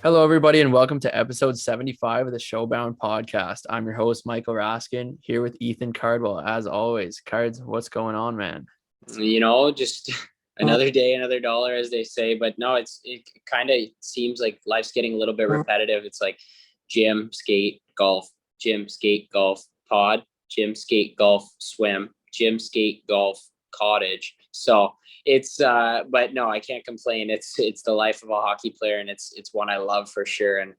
Hello, everybody, and welcome to episode 75 of the Showbound podcast. I'm your host, Michael Raskin, here with Ethan Cardwell. As always, Cards, what's going on, man? Just another day, another dollar, as they say. But no, it kind of seems like life's getting a little bit repetitive. It's like gym, skate, golf, gym, skate, golf, pod, gym, skate, golf, swim, gym, skate, golf, cottage. So but no, I can't complain. It's the life of a hockey player, and it's one I love for sure, and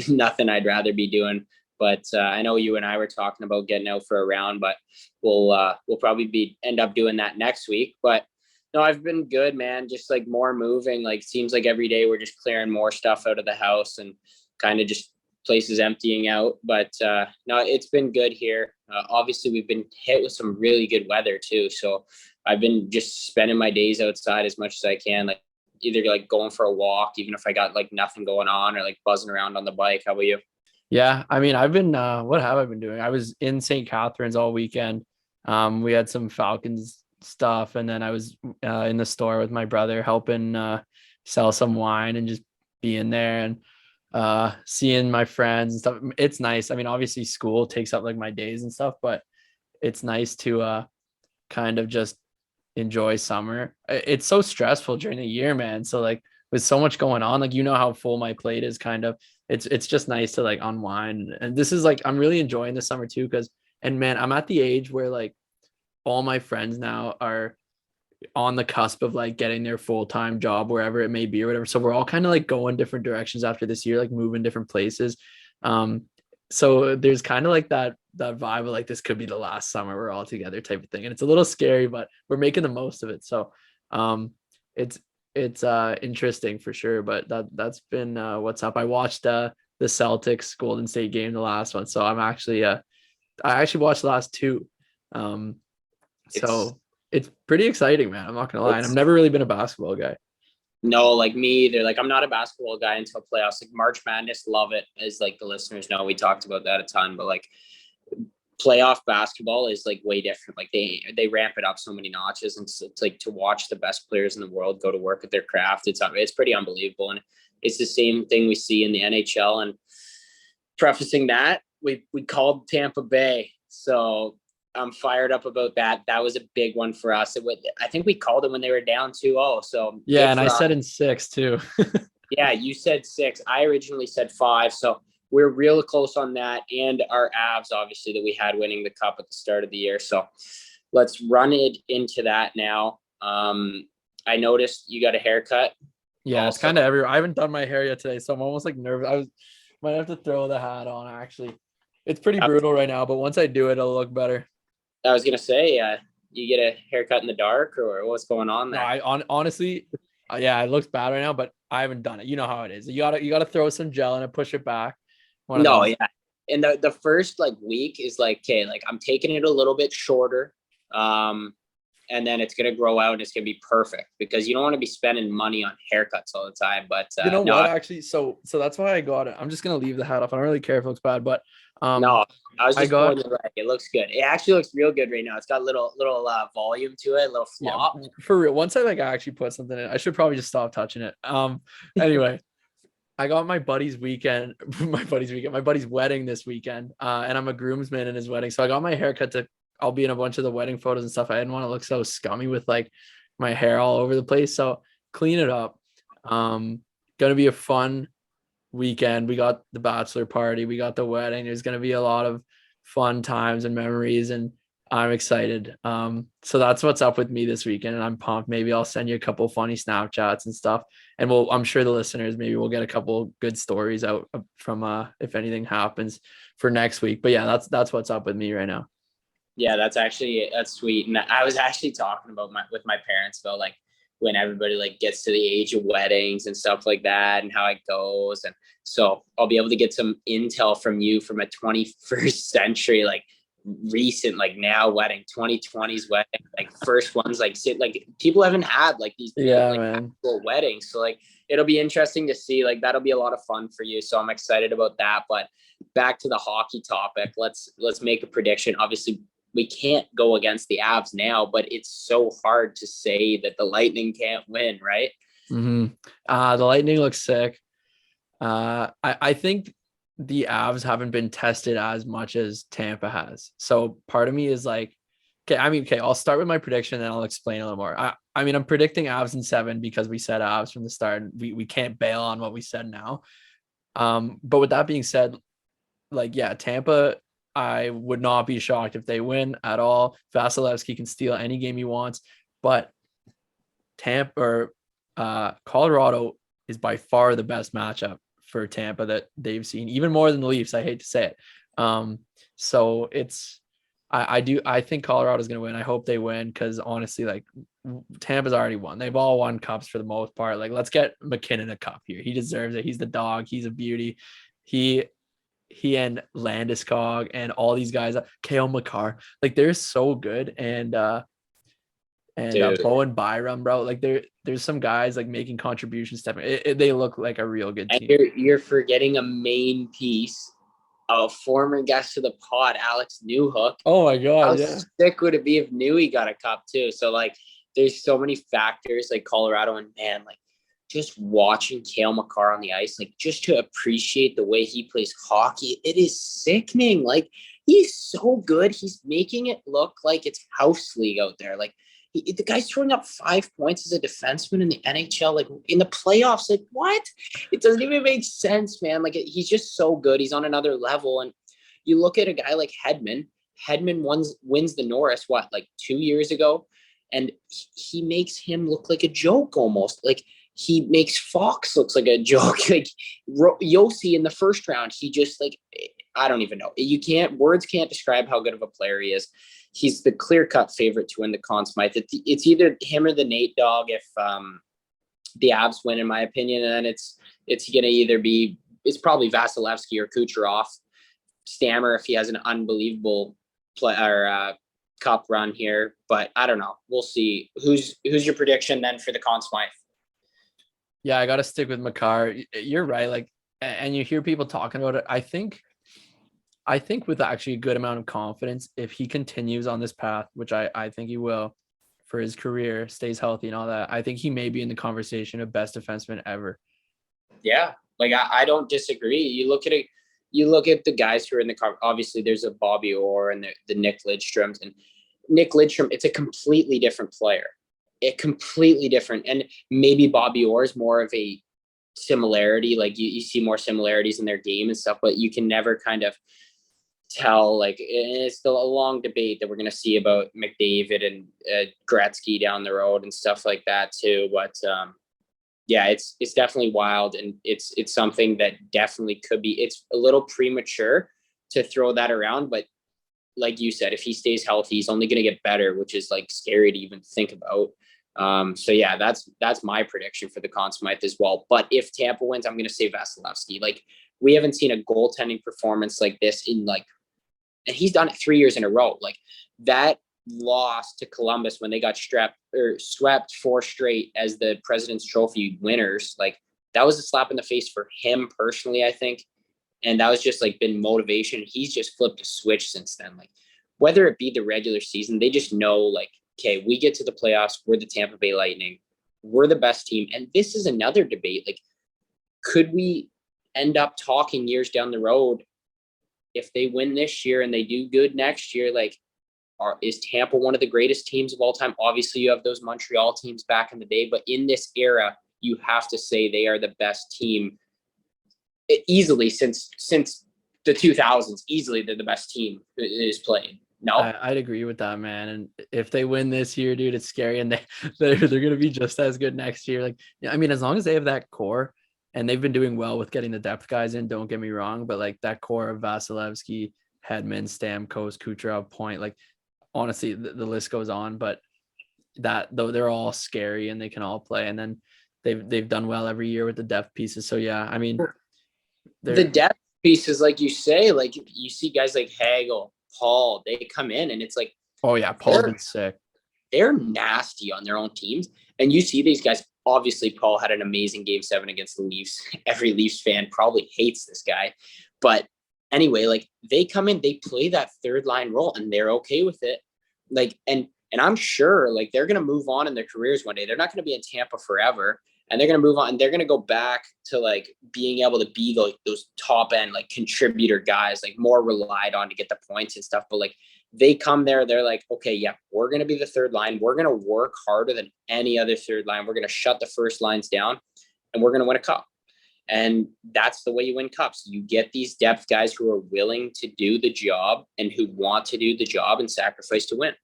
nothing I'd rather be doing. But I know you and I were talking about getting out for a round, but we'll probably be end up doing that next week. But no, I've been good, man. Just like more moving. Like seems like every day we're just clearing more stuff out of the house and kind of just places emptying out. But no, it's been good here. Obviously, we've been hit with some really good weather too. So I've been just spending my days outside as much as I can. Like either like going for a walk, even if I got like nothing going on, or like buzzing around on the bike. How about you? Yeah, I mean, I've been, what have I been doing? I was in St. Catharines all weekend. We had some Falcons stuff, and then I was in the store with my brother helping sell some wine and just being there and seeing my friends and stuff. It's nice. I mean, obviously, school takes up like my days and stuff, but it's nice to kind of just enjoy summer. It's so stressful during the year, man. So like with so much going on, like how full my plate is kind of it's just nice to like unwind. And this is like I'm really enjoying the summer too, because and man, I'm at the age where like all my friends now are on the cusp of like getting their full-time job wherever it may be or whatever. So we're all kind of like going different directions after this year, like moving different places. Um, so there's kind of like that vibe of like this could be the last summer we're all together type of thing. And it's a little scary, but we're making the most of it. So um it's it's interesting for sure. But that's been what's up. I watched the Celtics Golden State game, the last one. So I actually watched the last two. Um It's so it's pretty exciting, man. I'm not gonna lie. And I've it's never really been a basketball guy. No, like me either. Like I'm not a basketball guy until playoffs. Like March Madness, love it. As like the listeners know, we talked about that a ton. But like playoff basketball is like way different. Like they ramp it up so many notches, and it's like to watch the best players in the world go to work at their craft. It's pretty unbelievable, and it's the same thing we see in the NHL. And prefacing that, we called Tampa Bay, so I'm fired up about that. That was a big one for us. I think we called them when they were down 2-0. So Yeah, big and I for us. said in six too. Yeah, you said six. I originally said five. So we're real close on that. And our Avs, obviously, that we had winning the cup at the start of the year. So let's run it into that now. I noticed you got a haircut. Yeah, it's Also, kind of everywhere. I haven't done my hair yet today, so I'm almost like nervous. Might have to throw the hat on actually. It's pretty I, brutal right now, but once I do it, it'll look better. I was gonna say, you get a haircut in the dark, or what's going on No, there? honestly, yeah, it looks bad right now, but I haven't done it. You know how it is. You gotta throw some gel in it, push it back. One of No, those. yeah. And the first like week is like, okay, like I'm taking it a little bit shorter. Um, and then it's gonna grow out and it's gonna be perfect because you don't want to be spending money on haircuts all the time. But You know what? no, Actually, so that's why I got it. I'm just gonna leave the hat off. I don't really care if it looks bad, but um, no, I was I just got pulling it right. It looks good. It actually looks real good right now. It's got little volume to it, a little yeah, flop. for real. Once I like actually put something in, I should probably just stop touching it. Anyway, I got my buddy's weekend, my buddy's wedding this weekend, and I'm a groomsman in his wedding. So I got my haircut to. I'll be in a bunch of the wedding photos and stuff. I didn't want to look so scummy with like my hair all over the place, so clean it up. Gonna be a fun weekend. We got the bachelor party, we got the wedding. There's gonna be a lot of fun times and memories, and I'm excited. So that's what's up with me this weekend, and I'm pumped. Maybe I'll send you a couple funny Snapchats and stuff, and I'm sure the listeners maybe we'll get a couple good stories out from if anything happens for next week. But yeah, that's what's up with me right now. Yeah, that's sweet. And I was actually talking about with my parents about like when everybody like gets to the age of weddings and stuff like that and how it goes. And so I'll be able to get some intel from you from a 21st century, like recent, like now wedding, 2020s wedding, like first ones, like people haven't had like these big Yeah, like man. actual weddings. So like it'll be interesting to see. Like that'll be a lot of fun for you. So I'm excited about that. But back to the hockey topic. Let's make a prediction. Obviously, we can't go against the Avs now, but it's so hard to say that the Lightning can't win, right? The Lightning looks sick. I think the Avs haven't been tested as much as Tampa has. So part of me is like, okay, I'll start with my prediction and I'll explain a little more. I mean, I'm predicting Avs in 7 because we said Avs from the start. And we can't bail on what we said now. But with that being said, like, yeah, Tampa, I would not be shocked if they win at all. Vasilevsky can steal any game he wants, but Tampa or Colorado is by far the best matchup for Tampa that they've seen, even more than the Leafs. I hate to say it. So it's I think Colorado's gonna win. I hope they win because honestly, like Tampa's already won. They've all won cups for the most part. Like, let's get McKinnon a cup here. He deserves it. He's the dog. He's a beauty. He he and Landeskog and all these guys, Kale McCarr, like they're so good. And Dude. Bowen Byram, bro, like there's some guys like making contributions. They look like a real good And team. you're forgetting a main piece, a former guest of the pod, Alex Newhook. Oh my How god, yeah. sick would it be if Newey got a cup too? So like, there's so many factors like Colorado, and man, like just watching Kale McCarr on the ice, like just to appreciate the way he plays hockey, it is sickening. Like he's so good. He's making it look like it's house league out there. Like the guy's throwing up 5 points as a defenseman in the NHL, like in the playoffs. Like what? It doesn't even make sense, man. Like he's just so good. He's on another level. And you look at a guy like Hedman. Hedman wins the Norris, what, like 2 years ago? And he makes him look like a joke almost. Like he makes Fox looks like a joke. Like Yossi in the first round, he just like, I don't even know. Words can't describe how good of a player he is. He's the clear-cut favorite to win the Conn Smythe. It's either him or the Nate Dog if the Avs win, in my opinion. And then it's gonna either be, it's probably Vasilevsky or Kucherov. Stammer if he has an unbelievable cup run here, but I don't know. We'll see. Who's your prediction then for the Conn Smythe? Yeah, I got to stick with Makar. You're right. Like, and you hear people talking about it. I think with actually a good amount of confidence, if he continues on this path, which I think he will for his career, stays healthy and all that, I think he may be in the conversation of best defenseman ever. Yeah, like I don't disagree. You look at the guys who are in the car. Obviously, there's a Bobby Orr and the Nick Lidstrom's, and Nick Lidstrom. It's a completely different player. Completely different, and maybe Bobby Orr is more of a similarity. Like you see more similarities in their game and stuff, but you can never kind of tell. Like it's still a long debate that we're going to see about McDavid and Gretzky down the road and stuff like that too. But yeah, it's definitely wild, and it's something that definitely could be. It's a little premature to throw that around, but like you said, if he stays healthy, he's only going to get better, which is like scary to even think about. So yeah, that's my prediction for the Conn Smythe as well. But if Tampa wins, I'm going to say Vasilevsky. Like we haven't seen a goaltending performance like this in like, and he's done it 3 years in a row. Like that loss to Columbus when they got swept 4 straight as the President's Trophy winners, like that was a slap in the face for him personally, I think. And that was just like been motivation. He's just flipped a switch since then. Like whether it be the regular season, they just know like, okay, we get to the playoffs. We're the Tampa Bay Lightning. We're the best team. And this is another debate. Like, could we end up talking years down the road if they win this year and they do good next year? Like, is Tampa one of the greatest teams of all time? Obviously, you have those Montreal teams back in the day, but in this era, you have to say they are the best team easily since the 2000s. Easily, they're the best team that is playing. No, I'd agree with that, man. And if they win this year, dude, it's scary, and they're gonna be just as good next year. Like, I mean, as long as they have that core, and they've been doing well with getting the depth guys in. Don't get me wrong, but like that core of Vasilevsky, Hedman, Stamkos, Kucherov, Point, like honestly, the list goes on. But that though they're all scary and they can all play, and then they've done well every year with the depth pieces. So yeah, I mean, the depth pieces, like you say, like you see guys like Hagel, Paul, they come in and it's like, oh yeah, Paul's been sick. They're nasty on their own teams. And you see these guys, obviously Paul had an amazing game 7 against the Leafs. Every Leafs fan probably hates this guy. But anyway, like they come in, they play that third line role and they're okay with it. Like, and I'm sure like they're going to move on in their careers one day. They're not going to be in Tampa forever. and they're going to move on. And they're going to go back to like being able to be like those top end, like contributor guys, like more relied on to get the points and stuff. But like they come there, they're like, okay, yeah, we're going to be the third line. We're going to work harder than any other third line. We're going to shut the first lines down, and we're going to win a cup. And that's the way you win cups. You get these depth guys who are willing to do the job and who want to do the job and sacrifice to win.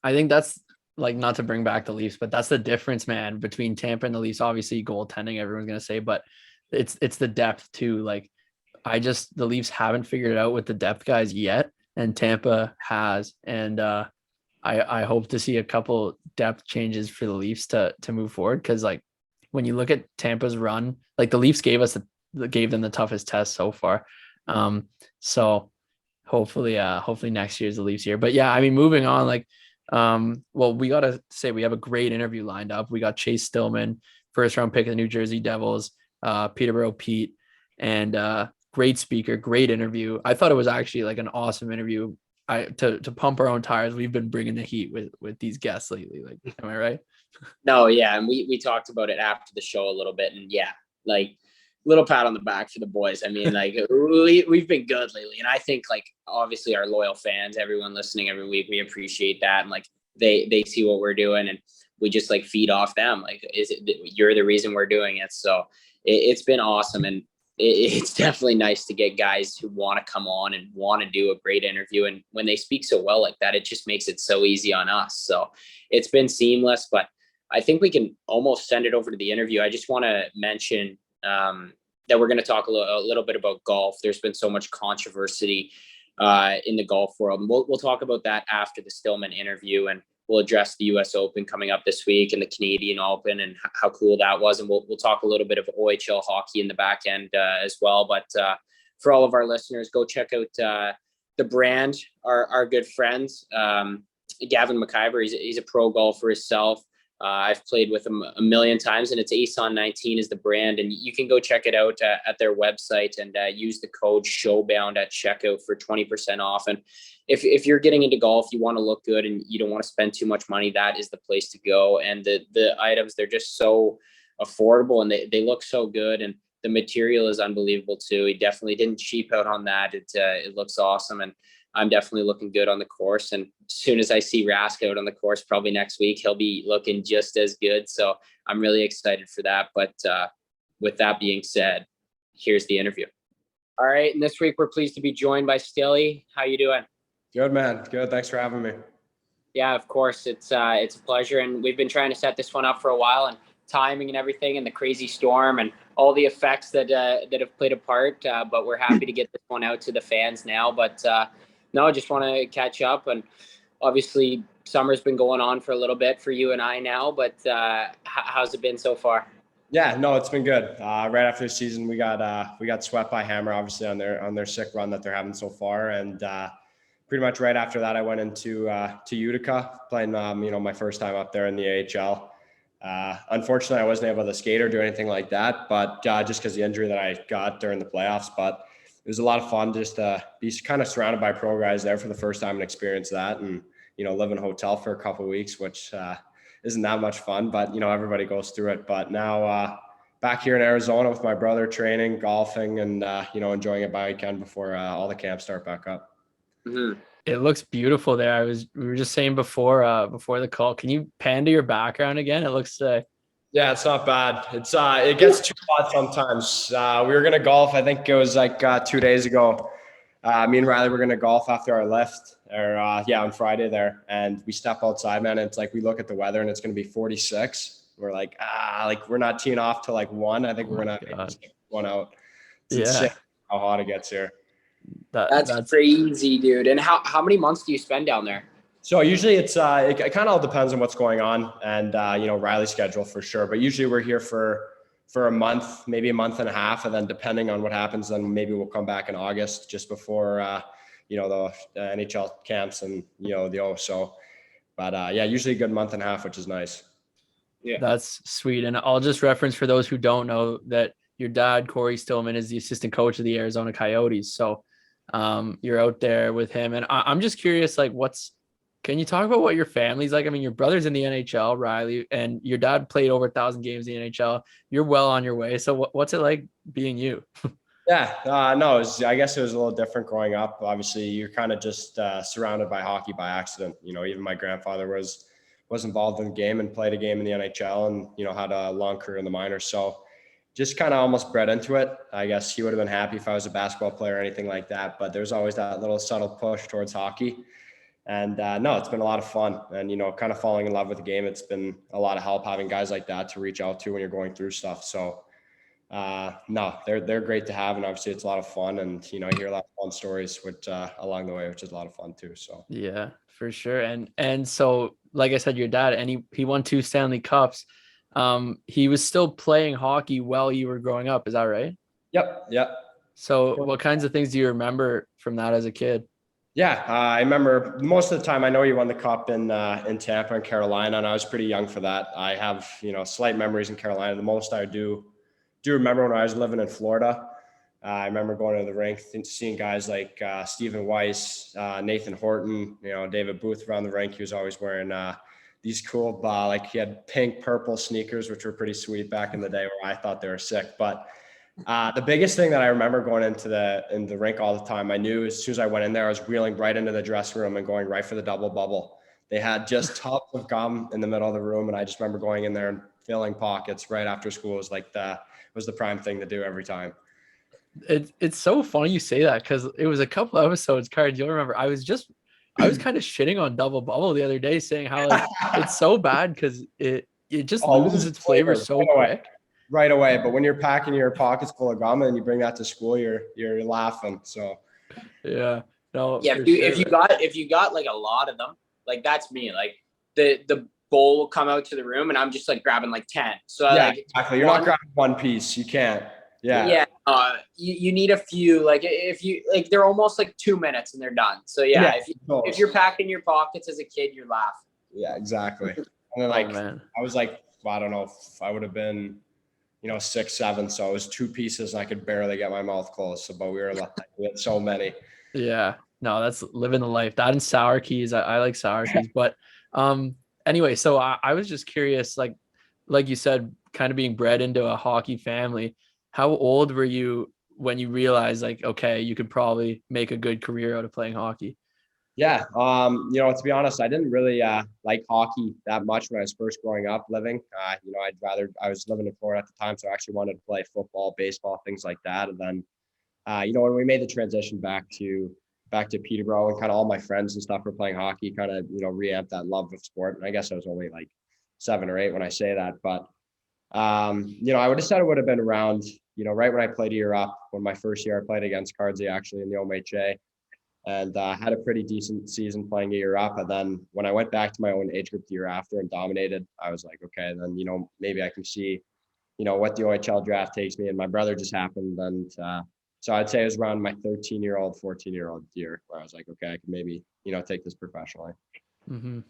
I think that's like, not to bring back the Leafs, but that's the difference, man, between Tampa and the Leafs. Obviously, goaltending, everyone's gonna say, but it's the depth too. Like, the Leafs haven't figured it out with the depth guys yet, and Tampa has. And I hope to see a couple depth changes for the Leafs to move forward, because like when you look at Tampa's run, like the Leafs gave them the toughest test so far. So hopefully next year's the Leafs year. But yeah, I mean, moving on, like, well, we gotta say we have a great interview lined up. We got Chase Stillman, first round pick of the New Jersey Devils, Peterborough Pete, and great speaker, great interview. I thought it was actually like an awesome interview. To pump our own tires, we've been bringing the heat with these guests lately. Like, am I right? No, yeah, and we talked about it after the show a little bit, and yeah, like little pat on the back for the boys. I mean, like we've been good lately, and I think like obviously our loyal fans, everyone listening every week, we appreciate that, and like they see what we're doing, and we just like feed off them. Like, you're the reason we're doing it, so it's been awesome, and it's definitely nice to get guys who want to come on and want to do a great interview, and when they speak so well like that, it just makes it so easy on us. So it's been seamless, but I think we can almost send it over to the interview. I just want to mention that we're going to talk a little bit about golf. There's been so much controversy in the golf world. And we'll talk about that after the Stillman interview, and we'll address the U.S. Open coming up this week and the Canadian Open and how cool that was. And we'll talk a little bit of OHL hockey in the back end as well. But for all of our listeners, go check out the brand, our good friends. Gavin McIver, he's a pro golfer himself. I've played with them a million times, and it's ASON19 is the brand, and you can go check it out at their website and use the code Showbound at checkout for 20% off. And if you're getting into golf, you want to look good and you don't want to spend too much money, that is the place to go. And the items, they're just so affordable, and they look so good, and the material is unbelievable too. He definitely didn't cheap out on that. It looks awesome, and I'm definitely looking good on the course. And as soon as I see Rask out on the course, probably next week, he'll be looking just as good. So I'm really excited for that. But with that being said, here's the interview. All right. And this week, we're pleased to be joined by Stilly. How you doing? Good, man. Good. Thanks for having me. Yeah, of course. It's a pleasure. And we've been trying to set this one up for a while, and timing and everything, and the crazy storm and all the effects that have played a part. But we're happy to get this one out to the fans now. But no, I just want to catch up. And obviously, summer's been going on for a little bit for you and I now. But how's it been so far? Yeah, no, it's been good. Right after the season, we got swept by Hammer, obviously on their sick run that they're having so far, and pretty much right after that, I went into to Utica playing my first time up there in the AHL. Unfortunately, I wasn't able to skate or do anything like that, but just because the injury that I got during the playoffs. But it was a lot of fun just to be kind of surrounded by pro guys there for the first time and experience that, and live in a hotel for a couple of weeks, which isn't that much fun, but everybody goes through it. But now back here in Arizona with my brother, training, golfing, and enjoying it by weekend before all the camps start back up. Mm-hmm. It looks beautiful there. We were just saying before the call. Can you pan to your background again? It looks yeah, it's not bad. It's it gets too hot sometimes. We were gonna golf. I think it was like 2 days ago. Me and Riley were gonna golf after our lift, or on Friday there, and we step outside, man. And it's like we look at the weather, and it's gonna be 46. We're like, we're not teeing off till like 1. I think we're gonna take one out. It's insane how hot it gets here. That's crazy, dude. And how many months do you spend down there? So usually it's it kind of all depends on what's going on and Riley's schedule for sure. But usually we're here for a month, maybe a month and a half, and then depending on what happens, then maybe we'll come back in August just before the NHL camps and the O. So, but usually a good month and a half, which is nice. Yeah, that's sweet. And I'll just reference for those who don't know that your dad, Corey Stillman, is the assistant coach of the Arizona Coyotes. So you're out there with him, and I'm just curious, like, what's Can you talk about what your family's like? I mean, your brother's in the NHL, Riley, and your dad played over 1,000 games in the NHL. You're well on your way. So what's it like being you? Yeah, no, I guess it was a little different growing up. Obviously, you're kind of just surrounded by hockey by accident. Even my grandfather was involved in the game and played a game in the NHL, and had a long career in the minors. So just kind of almost bred into it. I guess he would have been happy if I was a basketball player or anything like that. But there's always that little subtle push towards hockey. And no, it's been a lot of fun. And kind of falling in love with the game. It's been a lot of help having guys like that to reach out to when you're going through stuff. So. No, they're great to have, and obviously it's a lot of fun, and I hear a lot of fun stories which along the way, which is a lot of fun too. So Yeah, for sure. And so, like I said, your dad, and he won 2 Stanley Cups. He was still playing hockey while you were growing up. Is that right? yep. So, what kinds of things do you remember from that as a kid? Yeah, I remember most of the time. I know you won the cup in Tampa and Carolina, and I was pretty young for that. I have slight memories in Carolina. The most I do remember when I was living in Florida. I remember going to the rink, seeing guys like Stephen Weiss, Nathan Horton, David Booth around the rink. He was always wearing these cool, like he had pink, purple sneakers, which were pretty sweet back in the day where I thought they were sick. But the biggest thing that I remember going into the rink all the time, I knew as soon as I went in there, I was wheeling right into the dressing room and going right for the double bubble. They had just tubs of gum in the middle of the room. And I just remember going in there and filling pockets right after school. Was the prime thing to do every time. It's so funny you say that, because it was a couple episodes, Card. You'll remember I was kind of shitting on Double Bubble the other day, saying how like it's so bad because it just loses its flavor so quick. Right away. But when you're packing your pockets full of gum and you bring that to school, you're laughing. So yeah. No, Yeah, if you got like a lot of them, like that's me. Like the bowl will come out to the room and I'm just like grabbing like 10. So yeah, like exactly. You're not grabbing one piece. You can't. Yeah. Yeah. You need a few, like if you like, they're almost like 2 minutes and they're done. So yeah, if you're packing your pockets as a kid, you're laughing. Yeah, exactly. And then I was like, I don't know if I would have been, 6, 7. So it was 2 pieces and I could barely get my mouth closed. So, but we had so many. Yeah, no, that's living the life. That and sour keys. I like sour keys, but anyway, so I was just curious, like you said, kind of being bred into a hockey family. How old were you when you realized like, okay, you could probably make a good career out of playing hockey? Yeah. To be honest, I didn't really like hockey that much when I was first growing up living. I was living in Florida at the time, so I actually wanted to play football, baseball, things like that. And then, when we made the transition back to Peterborough and kind of all my friends and stuff were playing hockey, kind of, re-amp that love of sport. And I guess I was only like 7 or 8 when I say that. But, I would have said it would have been around, right when I played a year up, when my first year I played against Cardsy actually in the OMHA. And had a pretty decent season playing a year up. And then when I went back to my own age group the year after and dominated, I was like, okay, then, maybe I can see, what the OHL draft takes me. And my brother just happened. And so I'd say it was around my 13-year-old, 14-year-old year where I was like, okay, I can maybe, take this professionally. Mm-hmm.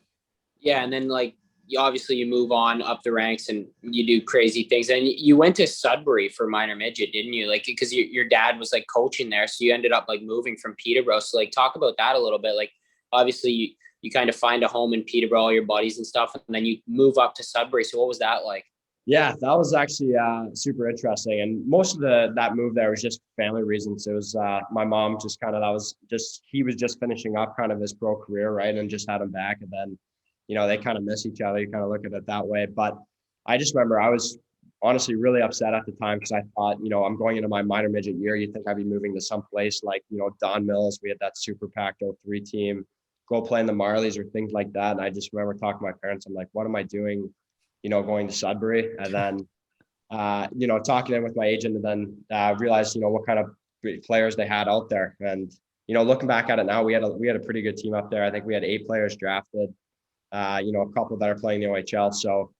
Yeah. And then like, you move on up the ranks and you do crazy things. And you went to Sudbury for minor midget, didn't you? Like, because your dad was like coaching there. So you ended up like moving from Peterborough. So like, talk about that a little bit. Like, obviously you kind of find a home in Peterborough, all your buddies and stuff, and then you move up to Sudbury. So what was that like? Yeah, that was actually super interesting. And most of that move there was just family reasons. It was my mom just kind of, he was just finishing up kind of his pro career, right? And just had him back. And then, they kind of miss each other. You kind of look at it that way. But I just remember I was honestly really upset at the time because I thought, I'm going into my minor midget year. You'd think I'd be moving to some place like, Don Mills. We had that super packed 03 team, go play in the Marlies or things like that. And I just remember talking to my parents. I'm like, what am I doing, going to Sudbury? And then, talking with my agent and then realized, what kind of players they had out there. And, looking back at it now, we had a pretty good team up there. I think we had 8 players drafted. A couple that are playing the OHL. So,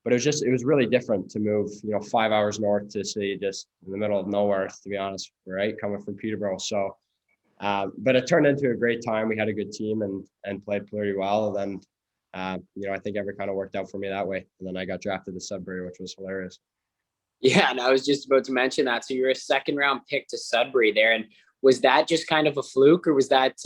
but it was really different to move, 5 hours north to see just in the middle of nowhere, to be honest, right? Coming from Peterborough. So, but it turned into a great time. We had a good team and played pretty well. And then, I think everything kind of worked out for me that way. And then I got drafted to Sudbury, which was hilarious. Yeah. And I was just about to mention that. So you're a 2nd round pick to Sudbury there. And was that just kind of a fluke or was that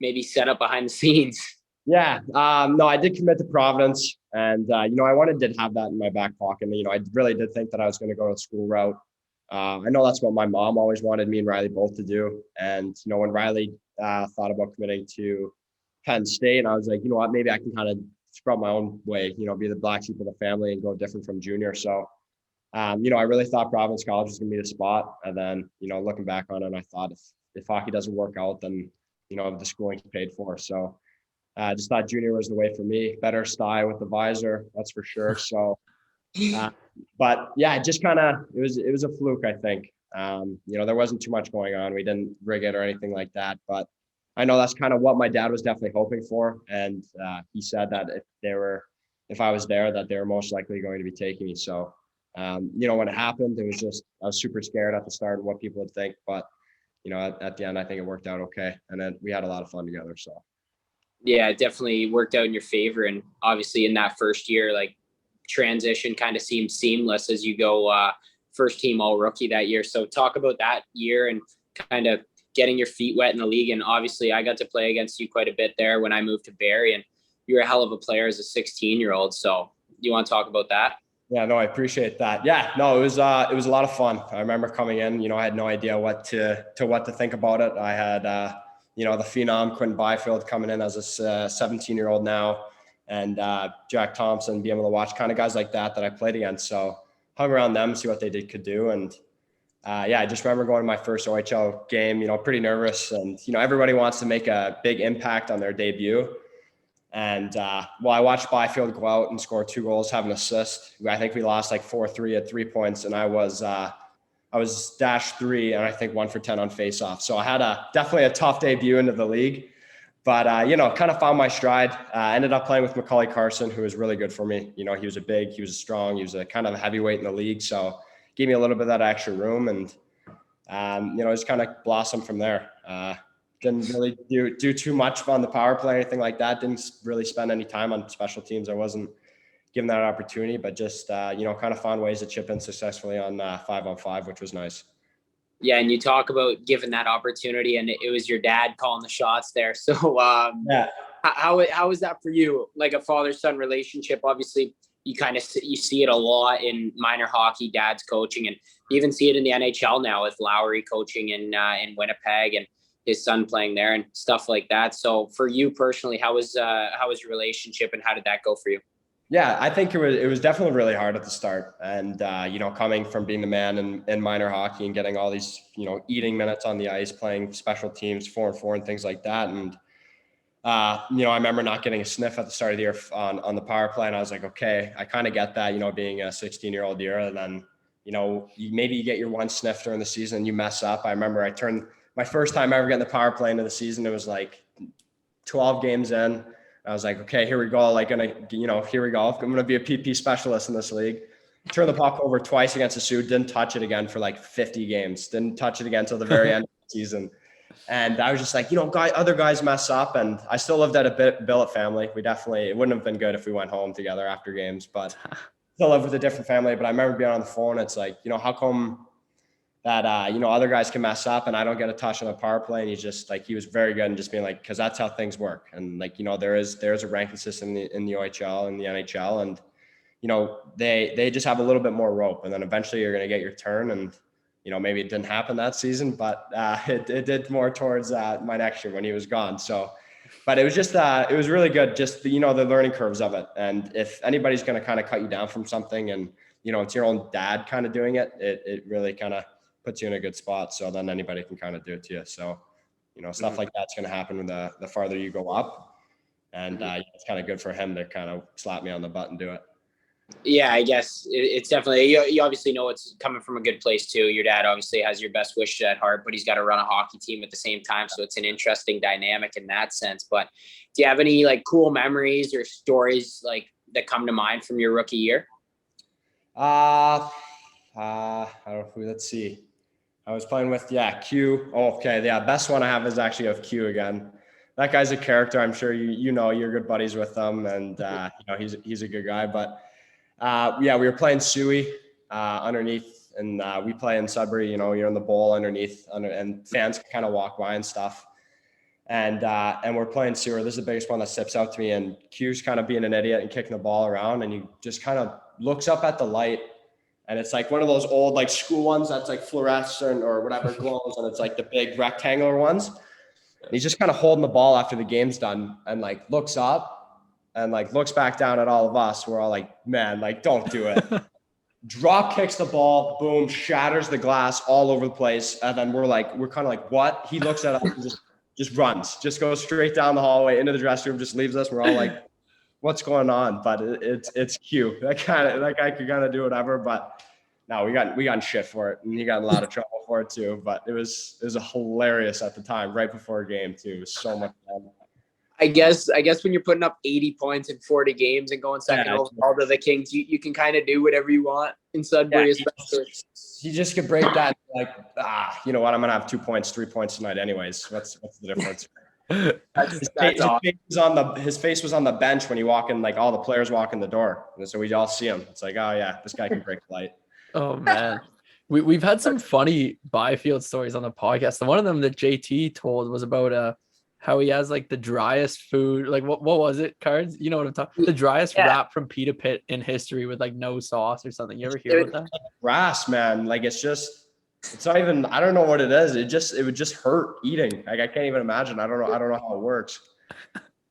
maybe set up behind the scenes? Yeah. No, I did commit to Providence, and did have that in my back pocket. And, I really did think that I was going to go the school route. I know that's what my mom always wanted me and Riley both to do. And, when Riley thought about committing to Penn State, I was like, you know what, maybe I can kind of spread my own way, be the black sheep of the family and go different from junior. So, I really thought Providence College was going to be the spot. And then, looking back on it, I thought if hockey doesn't work out, then, the schooling's paid for. So, I just thought junior was the way for me. Better style with the visor, that's for sure. So, but yeah, it just it was a fluke, I think. There wasn't too much going on. We didn't rig it or anything like that. But I know that's kind of what my dad was definitely hoping for. And he said that if I was there, that they were most likely going to be taking me. So, when it happened, it was just, I was super scared at the start of what people would think. But, at the end, I think it worked out okay. And then we had a lot of fun together. So. Yeah, it definitely worked out in your favor. And obviously in that first year, like transition kind of seemed seamless as you go first team all rookie that year. So talk about that year and kind of getting your feet wet in the league. And obviously I got to play against you quite a bit there when I moved to Barrie, and you're a hell of a player as a 16-year-old. So you want to talk about that? Yeah, no, I appreciate that. Yeah, no, it was a lot of fun. I remember coming in, I had no idea what to think about it. I had, the phenom Quinn Byfield coming in as a 17-year-old now, and Jack Thompson, being able to watch kind of guys like that I played against. So hung around them, see what they could do. And I just remember going to my first OHL game, pretty nervous. And, everybody wants to make a big impact on their debut. And I watched Byfield go out and score 2 goals, have an assist. I think we lost like 4-3 at 3 points, and I was -3 and I think 1 for 10 on faceoff. So I had definitely a tough debut into the league, but kind of found my stride. Ended up playing with Macaulay Carson, who was really good for me. He was he was strong, he was a kind of a heavyweight in the league, so gave me a little bit of that extra room, and just kind of blossomed from there. Didn't really do too much on the power play or anything like that. Didn't really spend any time on special teams. I wasn't given that opportunity, but just, kind of found ways to chip in successfully on 5-on-5, which was nice. Yeah, and you talk about giving that opportunity, and it was your dad calling the shots there. So Yeah. how is that for you? Like a father-son relationship, obviously you see it a lot in minor hockey, dads coaching, and you even see it in the NHL now with Lowry coaching in Winnipeg and his son playing there and stuff like that. So for you personally, how was your relationship, and how did that go for you? Yeah, I think it was definitely really hard at the start. And, coming from being the man in minor hockey and getting all these, eating minutes on the ice, playing special teams, 4-on-4 and things like that. And, I remember not getting a sniff at the start of the year on the power play. And I was like, okay, I kind of get that, being a 16-year-old year. And then, maybe you get your one sniff during the season and you mess up. I remember I turned my first time ever getting the power play into the season. It was like 12 games in. I was like, okay, here we go. Here we go. I'm going to be a PP specialist in this league. Turned the puck over twice against the Sioux. Didn't touch it again for like 50 games. Didn't touch it again until the very end of the season. And I was just like, other guys mess up. And I still lived at a billet family. It wouldn't have been good if we went home together after games, but still lived with a different family. But I remember being on the phone. It's like, how come that, other guys can mess up and I don't get a touch on the power play? And he's just like, he was very good and just being like, cause that's how things work. And like, there's a ranking system in the OHL and the NHL, and, they just have a little bit more rope, and then eventually you're going to get your turn. And, maybe it didn't happen that season, but it did more towards my next year when he was gone. So, but it was just, it was really good. Just the learning curves of it. And if anybody's going to kind of cut you down from something, and, it's your own dad kind of doing it, it really kind of puts you in a good spot. So then anybody can kind of do it to you. So, stuff like that's going to happen when the farther you go up. And it's kind of good for him to kind of slap me on the butt and do it. Yeah, I guess it's definitely, you obviously know it's coming from a good place too. Your dad obviously has your best wishes at heart, but he's got to run a hockey team at the same time. So it's an interesting dynamic in that sense. But do you have any like cool memories or stories like that come to mind from your rookie year? I don't know. Let's see. I was playing with, Q. Oh, okay. Yeah. Best one I have is actually of Q again. That guy's a character. I'm sure you're good buddies with him, and he's a good guy. But we were playing Suey underneath, and we play in Sudbury. You're in the bowl underneath, and fans kind of walk by and stuff. And we're playing sewer. This is the biggest one that steps out to me, and Q's kind of being an idiot and kicking the ball around, and he just kind of looks up at the light, and it's like one of those old like school ones that's like fluorescent or whatever glows, and it's like the big rectangular ones. And he's just kind of holding the ball after the game's done, and like looks up and like looks back down at all of us. We're all like, man, like don't do it. Drop kicks the ball, boom, shatters the glass all over the place, and then we're kind of like, what? He looks at us and just runs, just goes straight down the hallway into the dressing room, just leaves us. We're all like, what's going on? But it's cute. That guy could kind of do whatever, but no, we got in shit for it, and he got in a lot of trouble for it too. But it was hilarious at the time, right before a game too. It was so much fun. I guess when you're putting up 80 points in 40 games and going second overall to the Kings, you can kind of do whatever you want in Sudbury. He just could break that like, you know what? I'm gonna have 2 points, 3 points tonight, anyways. What's the difference? His face was on the bench when he walked in, like all the players walk in the door, and so we all see him. It's like, oh yeah, this guy can break the light. Oh man, we've had some funny Byfield stories on the podcast. And one of them that JT told was about how he has like the driest food. Like what was it, Cards? You know what I'm talking? The driest wrap from Pita Pit in history with like no sauce or something. You ever hear about that? Rask, man, like it's not even. I don't know what it is. It would just hurt eating. Like I can't even imagine. I don't know how it works.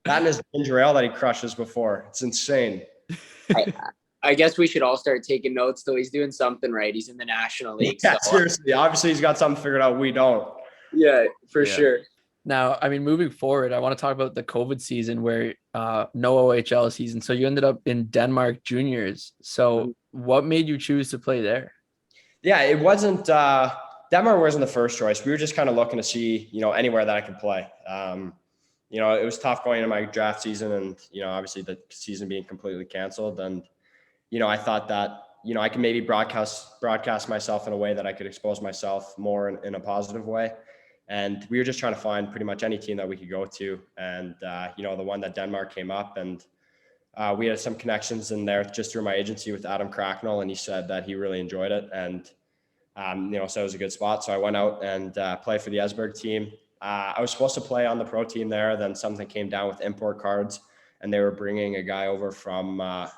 That and his ginger ale that he crushes before. It's insane. I guess we should all start taking notes, though. He's doing something right. He's in the National League. Yeah, seriously. Obviously, he's got something figured out. We don't. Yeah, for sure. Now, I mean, moving forward, I want to talk about the COVID season where no OHL season. So you ended up in Denmark juniors. So what made you choose to play there? Yeah, it wasn't Denmark wasn't the first choice. We were just kind of looking to see, anywhere that I could play. It was tough going into my draft season and, obviously the season being completely canceled. And, I thought that, I could maybe broadcast myself in a way that I could expose myself more in a positive way. And we were just trying to find pretty much any team that we could go to. And, the one that Denmark came up, and we had some connections in there just through my agency with Adam Cracknell, and he said that he really enjoyed it. And, so it was a good spot. So I went out and played for the Esbjerg team. I was supposed to play on the pro team there. Then something came down with import cards, and they were bringing a guy over from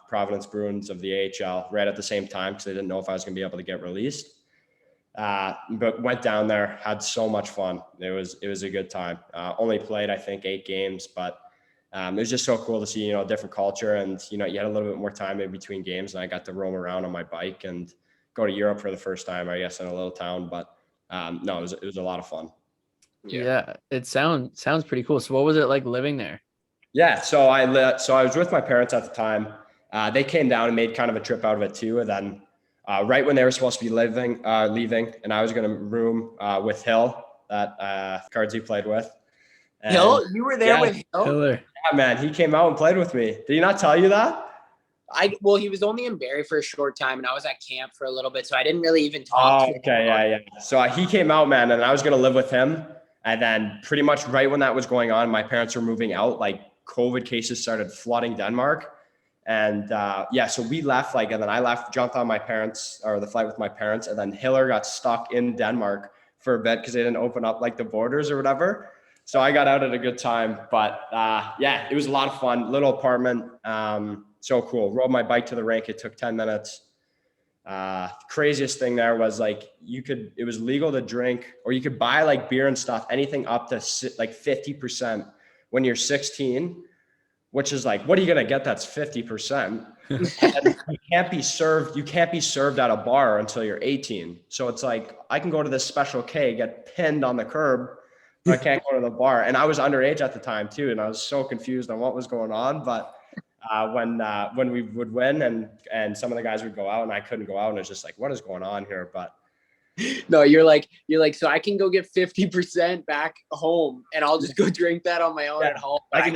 Providence Bruins of the AHL right at the same time because they didn't know if I was going to be able to get released. But went down there, had so much fun. It was a good time. Only played, I think, 8 games, but it was just so cool to see, a different culture. And, you had a little bit more time in between games, and I got to roam around on my bike and go to Europe for the first time, I guess, in a little town. But no, it was a lot of fun. Yeah, it sounds pretty cool. So what was it like living there? Yeah, so I was with my parents at the time. They came down and made kind of a trip out of it too. And then right when they were supposed to be leaving, and I was going to room with Hill that Cardsy played with. And, Hill, you were there with Hill? Hiller. Yeah, man, he came out and played with me. Did he not tell you that? He was only in Barrie for a short time, and I was at camp for a little bit, so I didn't really even talk to him. Okay, yeah. So he came out, man, and I was going to live with him. And then pretty much right when that was going on, my parents were moving out, like COVID cases started flooding Denmark. And so we left, and then I jumped on the flight with my parents. And then Hiller got stuck in Denmark for a bit because they didn't open up the borders or whatever. So I got out at a good time, but it was a lot of fun. Little apartment. So cool. Rode my bike to the rink. It took 10 minutes. Craziest thing there was it was legal to drink, or you could buy beer and stuff, anything up to 50% when you're 16, which is what are you going to get? That's 50%. And you can't be served at a bar until you're 18. So it's I can go to this Special K, get pinned on the curb, but I can't go to the bar. And I was underage at the time too. And I was so confused on what was going on, but when we would win and some of the guys would go out and I couldn't go out, and it's just what is going on here? But no, you're like, so I can go get 50% back home and I'll just go drink that on my own at home. I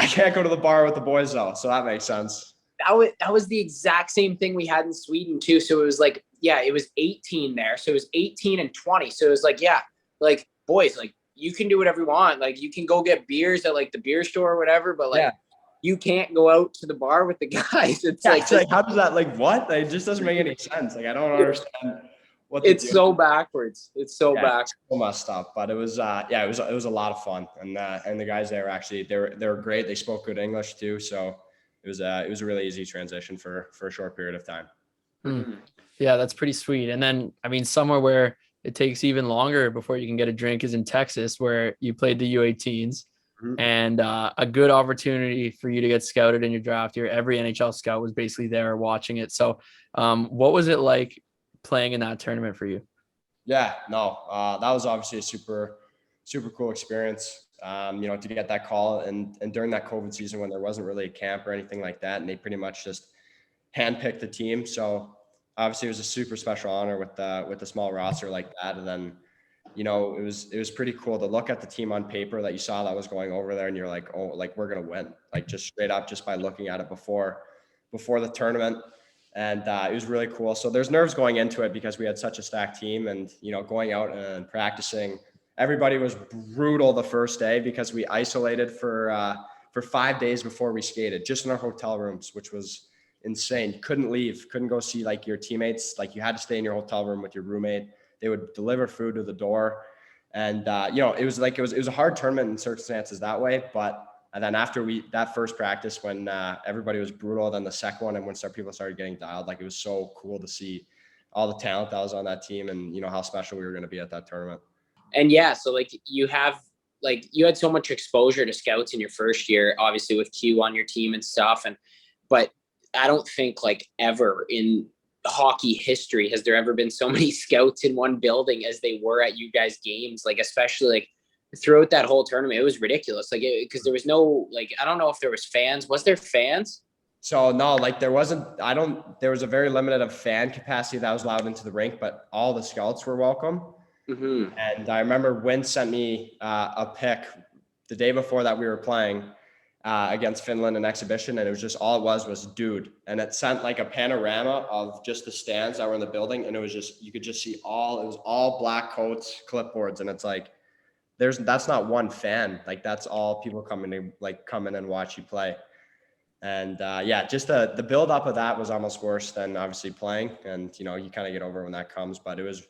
can't go to the bar with the boys though. So that makes sense. That was the exact same thing we had in Sweden too. So it was it was 18 there. So it was 18 and 20. So it was boys, you can do whatever you want. You can go get beers at the beer store or whatever, but you can't go out to the bar with the guys. It's how does that what? It just doesn't make any sense. I don't understand what they It's do. so backwards. It's so back. It's so messed up, but it was it was a lot of fun, and the guys there actually they were great. They spoke good English too, so it was a really easy transition for a short period of time. Mhm. Yeah, that's pretty sweet. And then, I mean, somewhere where it takes even longer before you can get a drink is in Texas, where you played the U18s, Mhm. and a good opportunity for you to get scouted in your draft year. Every NHL scout was basically there watching it. So, what was it like playing in that tournament for you? Yeah, no, that was obviously a super cool experience. To get that call and during that COVID season when there wasn't really a camp or anything like that, and they pretty much just handpicked the team. So obviously it was a super special honor with the small roster like that. And then, it was pretty cool to look at the team on paper that you saw that was going over there, and you're like, oh, like we're gonna win, like just straight up just by looking at it before the tournament. And it was really cool. So there's nerves going into it because we had such a stacked team, and going out and practicing. Everybody was brutal the first day because we isolated for 5 days before we skated, just in our hotel rooms, which was insane. You couldn't leave, couldn't go see like your teammates. Like you had to stay in your hotel room with your roommate. They would deliver food to the door, and it was like it was a hard tournament in circumstances that way, but. And then after that first practice, when everybody was brutal, then the second one, and when people started getting dialed, like it was so cool to see all the talent that was on that team, and how special we were going to be at that tournament. And yeah, so like you had so much exposure to scouts in your first year, obviously with Q on your team and stuff. But I don't think like ever in hockey history has there ever been so many scouts in one building as they were at you guys' games. Like especially like throughout that whole tournament, it was ridiculous. Like because there was no I don't know if there was fans. Was there fans? So no, like there wasn't. There was a very limited of fan capacity that was allowed into the rink, but all the scouts were welcome. Mm-hmm. And I remember Wynn sent me a pic the day before that we were playing against Finland in exhibition, and it was just all it was dude, and it sent like a panorama of just the stands that were in the building, and it was just you could just see it was all black coats, clipboards, and it's like that's not one fan, like that's all people come in and watch you play. And just the build up of that was almost worse than obviously playing, and you kind of get over when that comes, but it was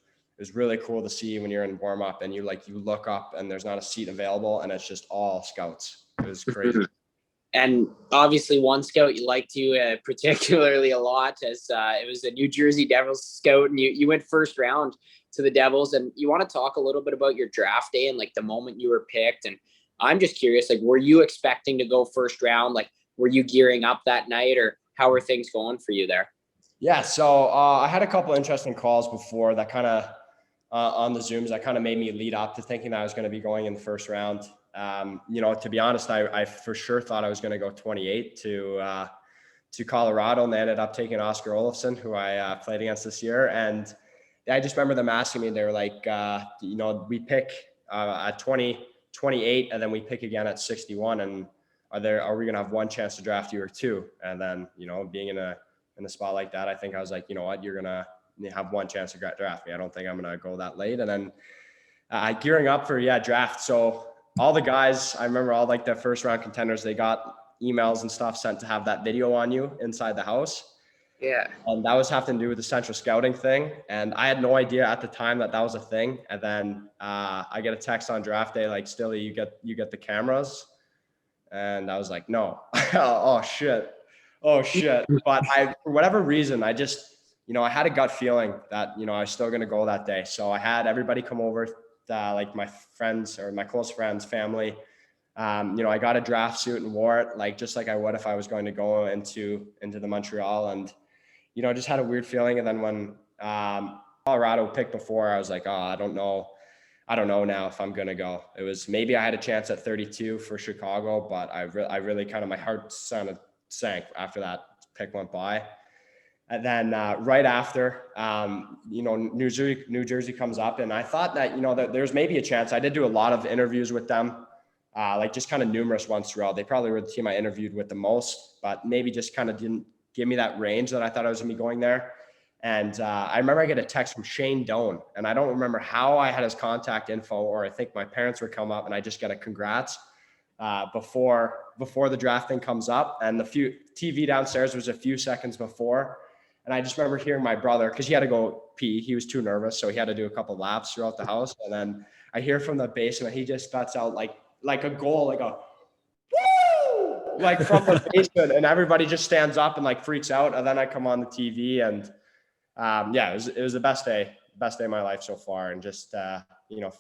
really cool to see when you're in warm up and you look up and there's not a seat available and it's just all scouts. It was crazy. And obviously one scout you liked particularly a lot as it was a New Jersey Devils scout, and you went first round to the Devils. And you want to talk a little bit about your draft day and like the moment you were picked. And I'm just curious, like, were you expecting to go first round? Like, were you gearing up that night, or how are things going for you there? Yeah, so I had a couple interesting calls before that kind of on the Zooms that kind of made me lead up to thinking that I was going to be going in the first round. To be honest, I for sure thought I was going to go 28 to Colorado, and they ended up taking Oscar Olofsson, who I played against this year. And I just remember them asking me, they were like, we pick at 28, and then we pick again at 61. And are we going to have one chance to draft you or two? And then, being in a spot like that, I think I was like, you know what, you're going to have one chance to draft me. I don't think I'm going to go that late. And then gearing up for draft. So all the guys, I remember all like the first round contenders, they got emails and stuff sent to have that video on you inside the house. Yeah. And that was having to do with the central scouting thing. And I had no idea at the time that was a thing. And then I get a text on draft day, like, Stilly, you get the cameras. And I was like, no. Oh shit. But for whatever reason, I just, I had a gut feeling that, I was still going to go that day. So I had everybody come over, like my friends or my close friends, family. I got a draft suit and wore it just like I would if I was going to go into the Montreal, and, just had a weird feeling. And then when Colorado picked before, I was like, oh, I don't know now if I'm going to go. It was, maybe I had a chance at 32 for Chicago, but I really kind of, my heart sank after that pick went by. And then right after, New Jersey comes up, and I thought that, that there's maybe a chance. I did do a lot of interviews with them, just kind of numerous ones throughout. They probably were the team I interviewed with the most, but maybe just kind of didn't give me that range that I thought I was going to be going there. And I remember I get a text from Shane Doan, and I don't remember how I had his contact info, or I think my parents would come up and I just get a congrats before the draft thing comes up. And the few TV downstairs was a few seconds before. And I just remember hearing my brother, because he had to go pee. He was too nervous, so he had to do a couple laps throughout the house. And then I hear from the basement, he just lets out like a goal, like a woo, like from the basement, and everybody just stands up and like freaks out. And then I come on the TV, and it was the best day of my life so far. And just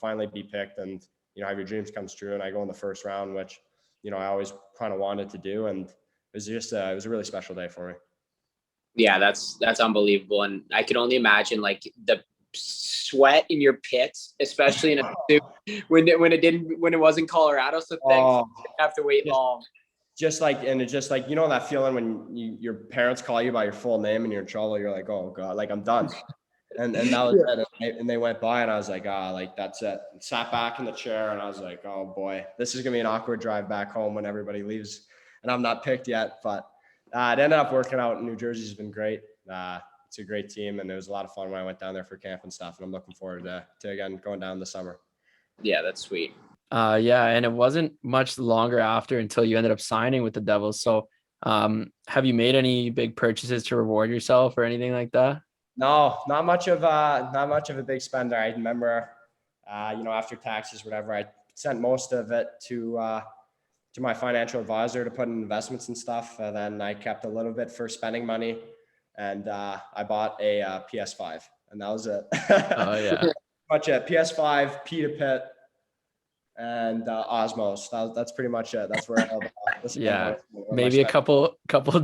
finally be picked, and have your dreams come true. And I go in the first round, which I always kind of wanted to do, and it was just it was a really special day for me. Yeah, that's unbelievable. And I can only imagine like the sweat in your pits, especially in when it wasn't Colorado. So thanks. Have to wait long. It's just like that feeling when your parents call you by your full name and you're in trouble. You're like, oh God, like I'm done. And that was it. And they went by, and I was like, like that's it. And sat back in the chair, and I was like, oh boy, this is gonna be an awkward drive back home when everybody leaves and I'm not picked yet. But it ended up working out. New Jersey's been great. It's a great team, and it was a lot of fun when I went down there for camp and stuff. And I'm looking forward to again going down this summer. Yeah, that's sweet. And it wasn't much longer after until you ended up signing with the Devils. So have you made any big purchases to reward yourself or anything like that? No, not much of a big spender. I remember, after taxes, whatever, I sent most of it to my financial advisor to put in investments and stuff. And then I kept a little bit for spending money, and I bought a PS5, and that was it. Oh yeah. Much it. PS5, Peter Pit, and Osmos. That's pretty much it. That's where I held yeah. Maybe a couple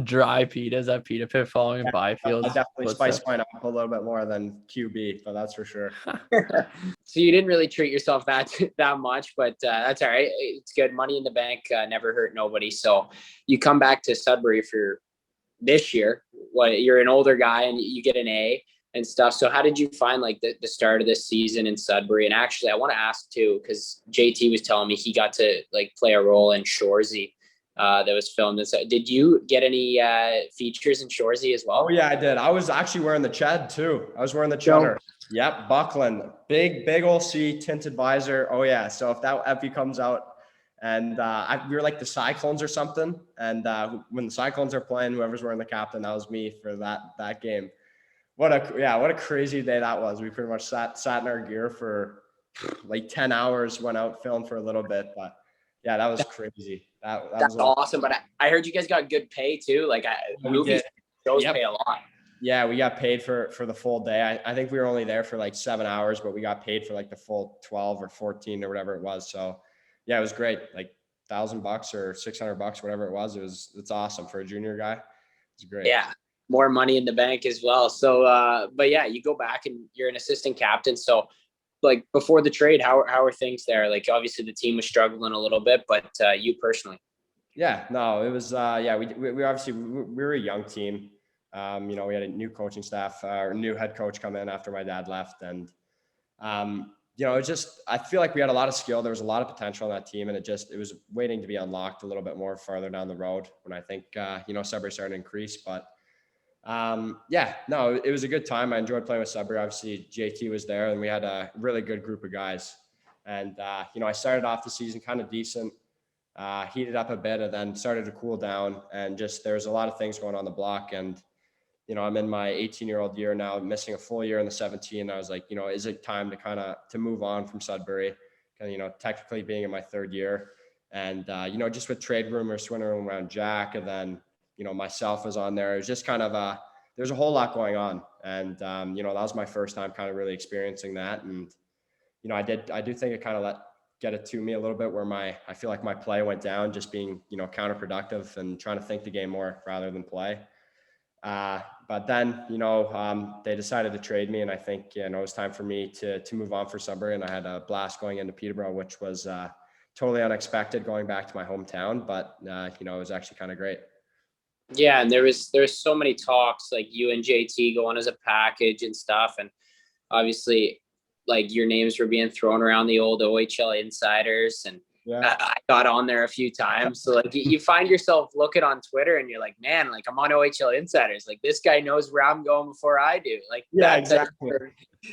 dry pitas at Pita Pit following Byfield. I definitely spiced mine up a little bit more than QB, but that's for sure. So you didn't really treat yourself that much, but that's all right. It's good. Money in the bank never hurt nobody. So you come back to Sudbury for this year. You're an older guy and you get an A and stuff. So how did you find like the start of this season in Sudbury? And actually I want to ask too, because JT was telling me he got to like play a role in Shoresy that was filmed. Did you get any features in Shoresy as well? Oh yeah, I did. I was actually wearing the Ched too. I was wearing the Cheddar. Yep. Buckland, big old C, tinted visor. Oh yeah. So if that Effie comes out, and we were like the Cyclones or something. And when the Cyclones are playing, whoever's wearing the captain, that was me for that game. What a crazy day that was. We pretty much sat in our gear for like 10 hours, went out, filmed for a little bit, but yeah, that was crazy. That's awesome. But I heard you guys got good pay too. Like movies shows pay a lot. Yeah, we got paid for the full day. I think we were only there for like 7 hours, but we got paid for like the full 12 or 14 or whatever it was. So yeah, it was great. Like $1,000 or $600, whatever it was. It's awesome for a junior guy. It's great. Yeah. More money in the bank as well. So, but yeah, you go back and you're an assistant captain. So like before the trade, how are things there? Like obviously the team was struggling a little bit, but you personally? Yeah, no, it was, we obviously, we were a young team. We had a new coaching staff, or new head coach come in after my dad left. And, it's just, I feel like we had a lot of skill. There was a lot of potential on that team, and it was waiting to be unlocked a little bit more farther down the road when I think, Sudbury started to increase, but it was a good time. I enjoyed playing with Sudbury. Obviously JT was there, and we had a really good group of guys. And, I started off the season kind of decent, heated up a bit, and then started to cool down, and just, there's a lot of things going on the block. And, I'm in my 18-year-old year now, missing a full year in the 17. I was like, is it time to move on from Sudbury? And, technically being in my third year, and, just with trade rumors swirling around Jack, and then, myself was on there. It was just kind of there's a whole lot going on. And, that was my first time kind of really experiencing that. And, I do think it kind of get it to me a little bit where I feel like my play went down, just being, counterproductive and trying to think the game more rather than play. But then, they decided to trade me, and I think, it was time for me to move on for Sudbury. And I had a blast going into Peterborough, which was totally unexpected going back to my hometown, but it was actually kind of great. Yeah, and there's so many talks, like you and JT going as a package and stuff, and obviously, like your names were being thrown around the old OHL insiders, and I got on there a few times. So like you find yourself looking on Twitter, and you're like, man, like I'm on OHL insiders. Like this guy knows where I'm going before I do. Like exactly.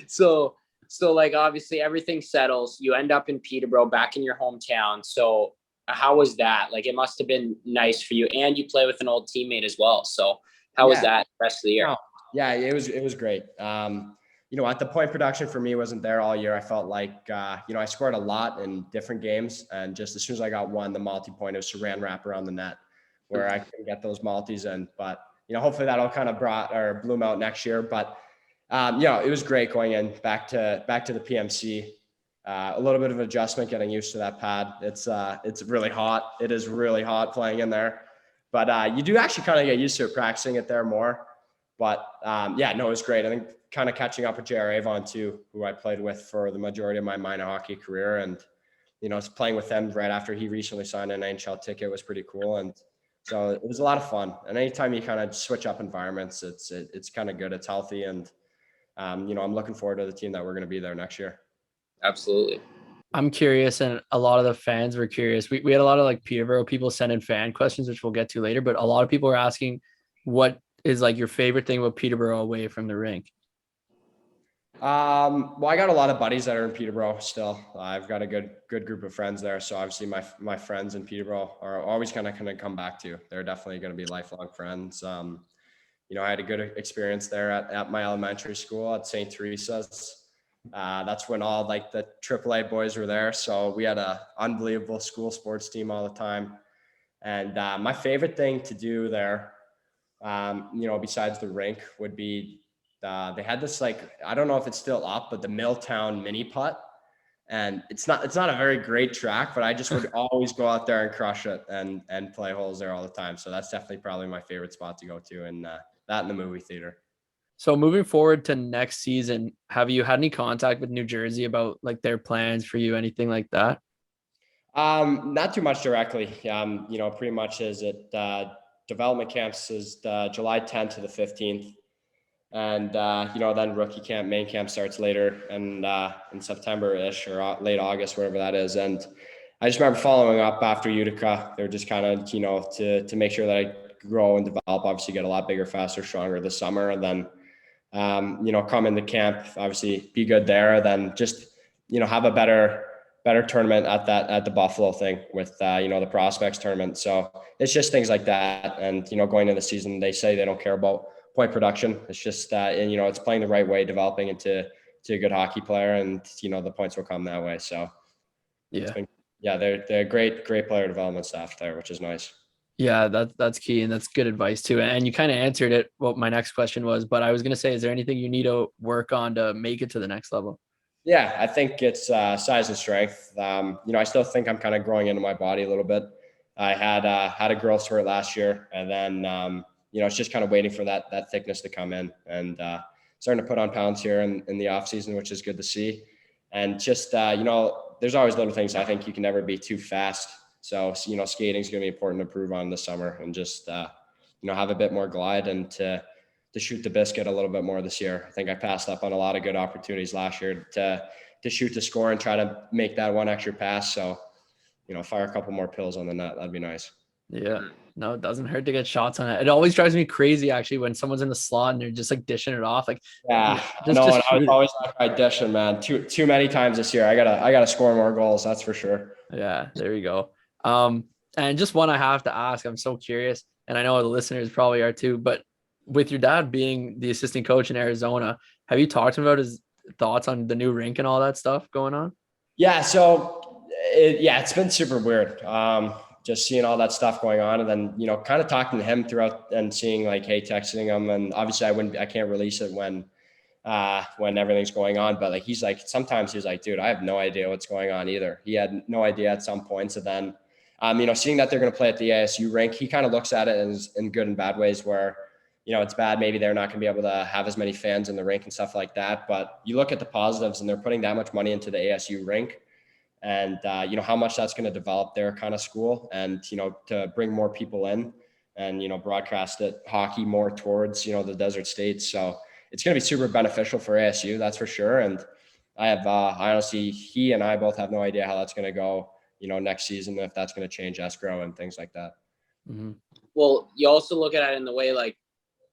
So like obviously everything settles. You end up in Peterborough, back in your hometown. So how was that? Like, it must have been nice for you, and you play with an old teammate as well. So how was that the rest of the year? Yeah, it was great. At the point production for me wasn't there all year. I felt like, I scored a lot in different games, and just as soon as I got one, the multi-point, it was saran wrap around the net where I couldn't get those multis in. But, hopefully that'll kind of bloom out next year. But, it was great going in back to the PMC. A little bit of adjustment, getting used to that pad. It's really hot. It is really hot playing in there, but you do actually kind of get used to it, practicing it there more. But it was great. I think kind of catching up with J.R. Avon too, who I played with for the majority of my minor hockey career, and playing with them right after he recently signed an NHL ticket was pretty cool. And so it was a lot of fun. And anytime you kind of switch up environments, it's kind of good. It's healthy, and I'm looking forward to the team that we're going to be there next year. Absolutely. I'm curious, and a lot of the fans were curious. We had a lot of like Peterborough people send in fan questions, which we'll get to later, but a lot of people were asking what is like your favorite thing about Peterborough away from the rink. Well, I got a lot of buddies that are in Peterborough still. I've got a good group of friends there. So obviously my friends in Peterborough are always kind of come back to. They're definitely going to be lifelong friends. I had a good experience there at my elementary school at St. Teresa's. That's when all like the AAA boys were there. So we had a unbelievable school sports team all the time. And my favorite thing to do there, besides the rink, would be they had this, like, I don't know if it's still up, but the Milltown mini putt. And it's not a very great track, but I just would always go out there and crush it and play holes there all the time. So that's definitely probably my favorite spot to go to, and that in the movie theater. So moving forward to next season, have you had any contact with New Jersey about like their plans for you, anything like that? Not too much directly. Pretty much is it development camps is July 10th to the 15th. And, then rookie camp, main camp starts later and in September-ish or late August, whatever that is. And I just remember following up after Utica. They're just kind of, to make sure that I grow and develop, obviously get a lot bigger, faster, stronger this summer. And then, come into camp, obviously be good there. Then just, have a better tournament at the Buffalo thing with, the prospects tournament. So it's just things like that. And, going into the season, they say they don't care about point production. It's just it's playing the right way, developing into a good hockey player, and the points will come that way. So they're a great player development staff there, which is nice. Yeah, that's key, and that's good advice too. And you kind of answered it what my next question was, but I was gonna say, is there anything you need to work on to make it to the next level? Yeah, I think it's size and strength. I still think I'm kind of growing into my body a little bit. I had a growth spurt last year, and then it's just kind of waiting for that thickness to come in, and starting to put on pounds here in the off season, which is good to see. And just, there's always little things. I think you can never be too fast. So, skating is going to be important to improve on this summer, and just, have a bit more glide and to shoot the biscuit a little bit more this year. I think I passed up on a lot of good opportunities last year to shoot the score and try to make that one extra pass. So, fire a couple more pills on the net. That'd be nice. Yeah. No, it doesn't hurt to get shots on it. It always drives me crazy actually when someone's in the slot and they're just like dishing it off. Like, yeah, I was always like dishing, man. Too many times this year. I gotta score more goals. That's for sure. Yeah, there you go. And just one I have to ask, I'm so curious, and I know the listeners probably are too, but with your dad being the assistant coach in Arizona, have you talked to him about his thoughts on the new rink and all that stuff going on? Yeah. So it's been super weird. Just seeing all that stuff going on, and then, kind of talking to him throughout and seeing like, hey, texting him. And obviously I can't release it when everything's going on, but like, sometimes he's like, dude, I have no idea what's going on either. He had no idea at some points. And then, seeing that they're going to play at the ASU rink, he kind of looks at it as in good and bad ways where, it's bad. Maybe they're not going to be able to have as many fans in the rink and stuff like that. But you look at the positives, and they're putting that much money into the ASU rink. And, how much that's going to develop their kind of school, and, to bring more people in and, broadcast it hockey more towards, the desert states. So it's going to be super beneficial for ASU. That's for sure. And I honestly, he and I both have no idea how that's going to go, next season, if that's going to change escrow and things like that. Mm-hmm. Well, you also look at it in the way, like,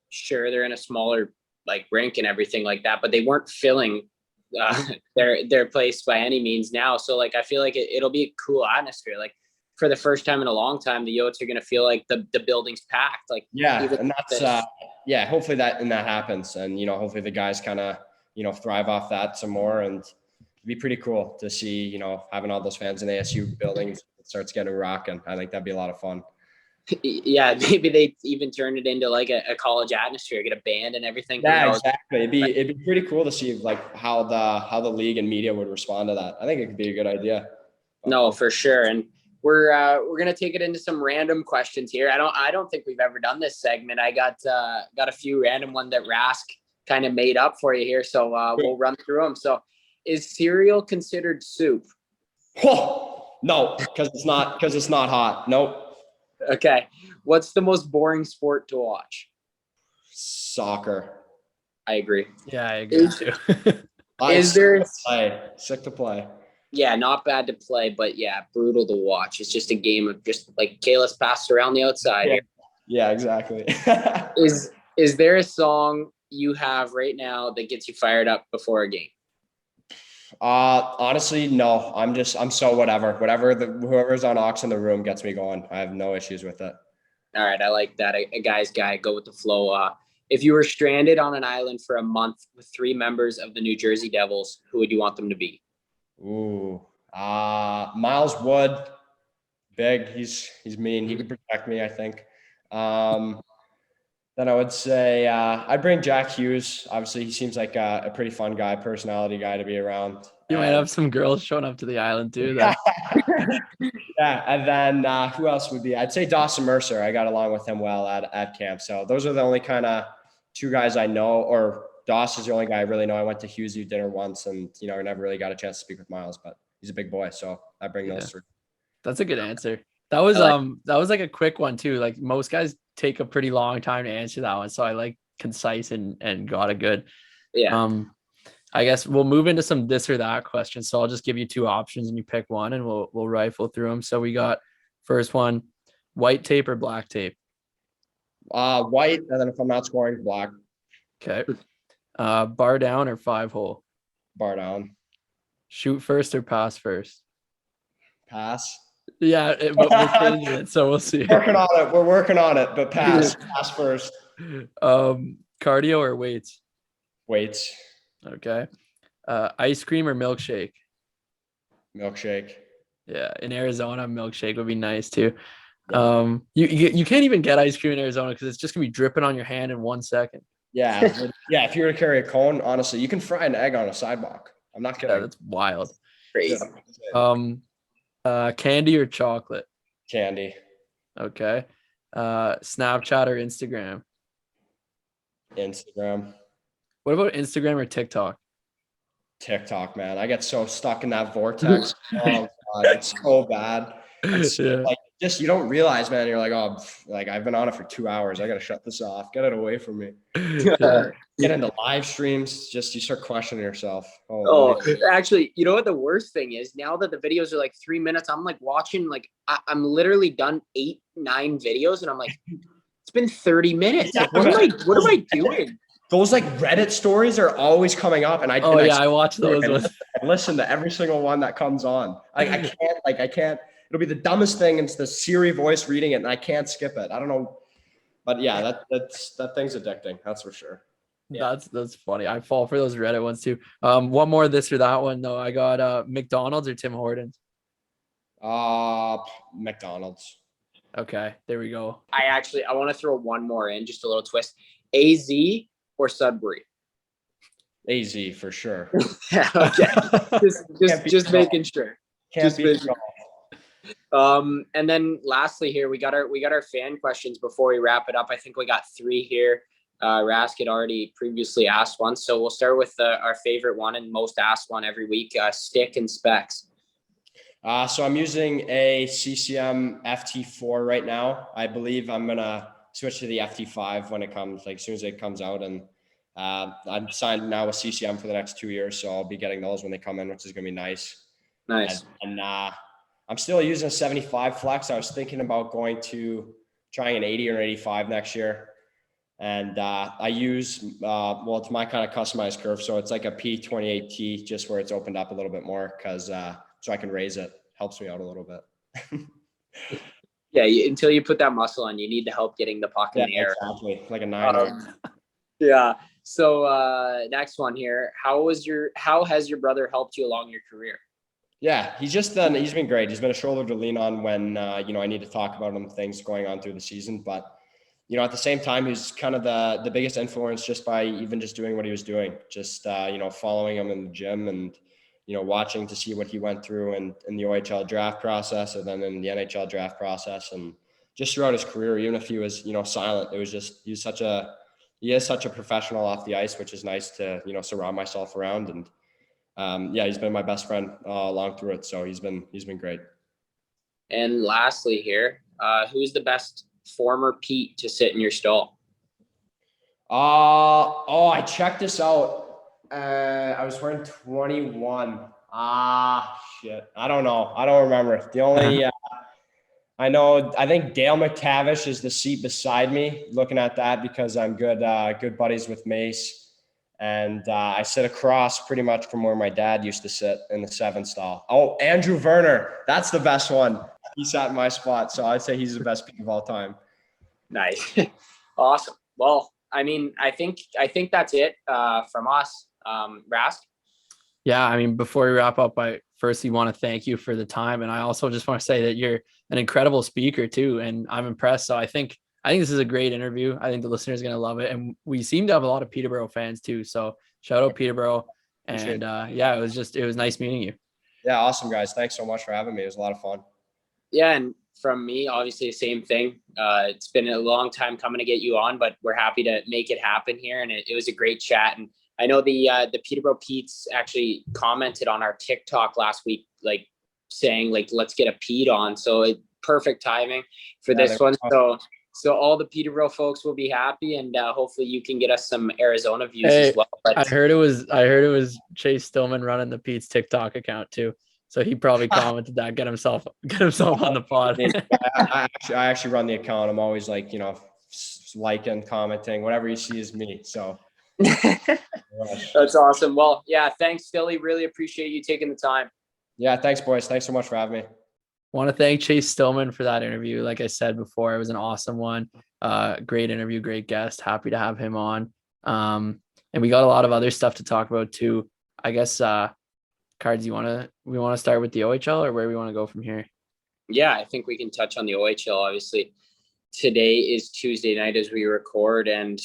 sure, they're in a smaller like rink and everything like that, but they weren't filling their place by any means now. So like, I feel like it'll be a cool atmosphere. Like, for the first time in a long time, the Yotes are going to feel like the building's packed. Like, yeah, and yeah, hopefully that happens. And, hopefully the guys kind of, thrive off that some more. And it'd be pretty cool to see, having all those fans in ASU buildings, it starts getting rocking. I think that'd be a lot of fun. Yeah, maybe they even turn it into like a college atmosphere, get a band and everything. Yeah, exactly. It'd be pretty cool to see like how the league and media would respond to that. I think it could be a good idea. No, for sure. And we're gonna take it into some random questions here. I don't think we've ever done this segment. I got a few random one that Rask kind of made up for you here, so we'll run through them. So, is cereal considered soup? Oh, no, because it's not hot. Nope. Okay. What's the most boring sport to watch? Soccer. I agree. Yeah, I agree too. Sick to play? Yeah, not bad to play, but yeah, brutal to watch. It's just a game of just like Kalis passed around the outside. Yeah, yeah, exactly. Is there a song you have right now that gets you fired up before a game? Honestly, no. I'm so whatever. Whoever's on aux in the room gets me going. I have no issues with it. All right, I like that. A guy's guy, go with the flow. If you were stranded on an island for a month with 3 members of the New Jersey Devils, who would you want them to be? Ooh, Miles Wood, big. He's mean. He could protect me, I think. Then I would say I'd bring Jack Hughes. Obviously, he seems like a pretty fun guy, personality guy to be around. You might have some girls showing up to the island too. Then. Yeah, and then who else would be? I'd say Dawson Mercer. I got along with him well at camp. So those are the only kind of 2 guys I know. Or Dawson's the only guy I really know. I went to Hughes dinner once, and I never really got a chance to speak with Miles, but he's a big boy, so I bring those 3. That's a good answer. That was like a quick one too. Like most guys take a pretty long time to answer that one, so I like concise and got a good. Yeah. I guess we'll move into some this or that questions. So I'll just give you 2 options and you pick one, and we'll rifle through them. So we got first one, white tape or black tape? White, and then if I'm not scoring, black. Okay. Bar down or 5-hole? Bar down. Shoot first or pass first? Pass. Yeah, but we're changing it, so we'll see. We're working on it, but pass first. Cardio or weights? Weights. Okay. Ice cream or milkshake? Milkshake. Yeah, in Arizona, milkshake would be nice too. You can't even get ice cream in Arizona because it's just gonna be dripping on your hand in 1 second. Yeah, yeah. If you were to carry a cone, honestly, you can fry an egg on a sidewalk. I'm not kidding. Yeah, that's wild. Crazy. Candy or chocolate? Candy. Okay. Snapchat or Instagram? Instagram. What about Instagram or TikTok? TikTok, man. I get so stuck in that vortex. Oh God, it's so bad. Like just you don't realize, man. You're like, oh, like I've been on it for 2 hours. I gotta shut this off. Get it away from me. Get into live streams. Just you start questioning yourself. Actually, you know what the worst thing is? Now that the videos are like 3 minutes, I'm like watching. Like I'm literally done 8, 9 videos, and I'm like, it's been 30 minutes. Like, what am I doing? Those like Reddit stories are always coming up, and I watch those ones. I listen to every single one that comes on. I can't. It'll be the dumbest thing. It's the Siri voice reading it, and I can't skip it. I don't know, but yeah, that thing's addicting. That's for sure. Yeah. That's funny. I fall for those Reddit ones too. One more this or that one though. I got McDonald's or Tim Hortons. McDonald's. Okay, there we go. I want to throw one more in, just a little twist. AZ or Sudbury? AZ for sure. Yeah, okay. just making sure. Can't be and then lastly here, we got our fan questions before we wrap it up. I think we got 3 here. Rask had already previously asked one, so we'll start with our favorite one and most asked one every week, stick and specs. So I'm using a CCM FT4 right now. I believe I'm gonna switch to the FT5 when it comes, like as soon as it comes out. And I'm signed now with CCM for the next 2 years, so I'll be getting those when they come in, which is gonna be nice. Nice. And I'm still using a 75 flex. I was thinking about going to trying an 80 or 85 next year. And I use, it's my kind of customized curve. So it's like a P28T, just where it's opened up a little bit more because so I can raise it. Helps me out a little bit. Yeah, until you put that muscle on, you need the help getting the puck in the air. Exactly. Like a 9-0. Yeah. So next one here. How has your brother helped you along your career? Yeah, he's been great. He's been a shoulder to lean on when, I need to talk about things going on through the season. But, at the same time, he's kind of the biggest influence just by even just doing what he was doing, just, following him in the gym and, watching to see what he went through in the OHL draft process and then in the NHL draft process. And just throughout his career, even if he was, silent, it was just, he is such a professional off the ice, which is nice to, surround myself around. And, he's been my best friend along through it. So he's been great. And lastly here, who's the best former Pete to sit in your stall? I checked this out. I was wearing 21. Shit. I don't know. I don't remember. The only I think Dale McTavish is the seat beside me, looking at that because I'm good buddies with Mace. And I sit across pretty much from where my dad used to sit in the 7 stall. Oh, Andrew Werner. That's the best one. He sat in my spot. So I'd say he's the best Pete of all time. Nice. Awesome. Well, I mean, I think that's it from us. Rask? Yeah, I mean, before we wrap up, I firstly want to thank you for the time. And I also just want to say that you're an incredible speaker too. And I'm impressed. So I think this is a great interview. I think the listeners are going to love it. And we seem to have a lot of Peterborough fans too. So shout out Peterborough. And it was nice meeting you. Yeah, awesome, guys. Thanks so much for having me. It was a lot of fun. Yeah, and from me, obviously the same thing. It's been a long time coming to get you on, but we're happy to make it happen here. And it was a great chat. And I know the Peterborough Petes actually commented on our TikTok last week, like saying like, let's get a Pete on. So perfect timing for this one. So all the Peterborough folks will be happy, and hopefully you can get us some Arizona views as well. But I heard it was Chase Stillman running the Pete's TikTok account too. So he probably commented that, get himself on the pod. I actually run the account. I'm always like, liking, commenting, whatever you see is me. So that's awesome. Well, yeah, thanks, Philly. Really appreciate you taking the time. Yeah, thanks, boys. Thanks so much for having me. Want to thank Chase Stillman for that interview. Like I said before, it was an awesome one. Great interview, great guest. Happy to have him on. And we got a lot of other stuff to talk about too. I guess Cards, we want to start with the OHL or where we want to go from here? Yeah, I think we can touch on the OHL. Obviously, today is Tuesday night as we record, and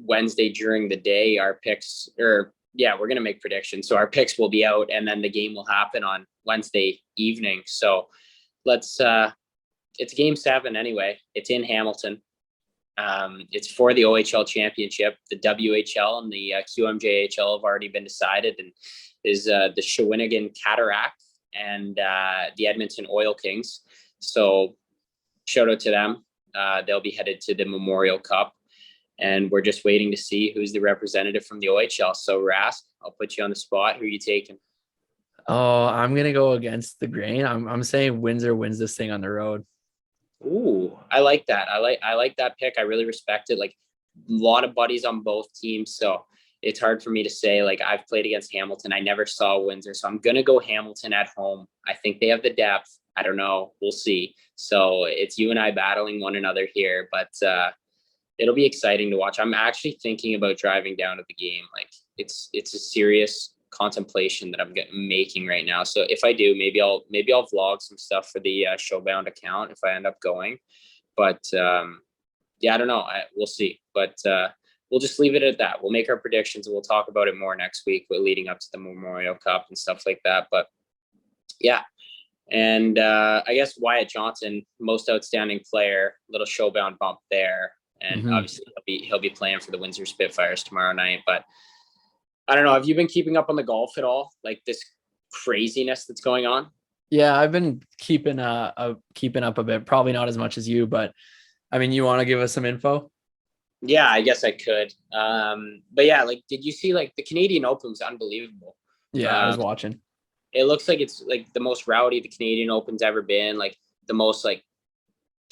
Wednesday during the day, our picks, we're going to make predictions. So our picks will be out, and then the game will happen on Wednesday evening. So it's game 7 anyway. It's in Hamilton. It's for the OHL championship. The WHL and the QMJHL have already been decided, and is the Shawinigan Cataract and the Edmonton Oil Kings. So shout out to them. They'll be headed to the Memorial Cup, and we're just waiting to see who's the representative from the OHL. So Rask, I'll put you on the spot. Who are you taking? Oh, I'm gonna go against the grain. I'm saying Windsor wins this thing on the road. Ooh, I like that. I like that pick. I really respect it. Like a lot of buddies on both teams, so it's hard for me to say. Like I've played against Hamilton. I never saw Windsor, so I'm gonna go Hamilton at home. I think they have the depth. I don't know. We'll see. So it's you and I battling one another here, but it'll be exciting to watch. I'm actually thinking about driving down to the game. Like it's a serious contemplation that I'm making right now. So if I do, maybe I'll vlog some stuff for the Showbound account if I end up going. But I don't know. We'll see. But we'll just leave it at that. We'll make our predictions and we'll talk about it more next week. Leading up to the Memorial Cup and stuff like that. But yeah. And I guess Wyatt Johnson, most outstanding player, little Showbound bump there. And obviously he'll be playing for the Windsor Spitfires tomorrow night. But I don't know. Have you been keeping up on the golf at all? Like this craziness that's going on? Yeah, I've been keeping up a bit. Probably not as much as you, but I mean, you want to give us some info? Yeah, I guess I could. But yeah, like, did you see like the Canadian Open was unbelievable? Yeah, I was watching. It looks like it's like the most rowdy the Canadian Open's ever been. Like the most like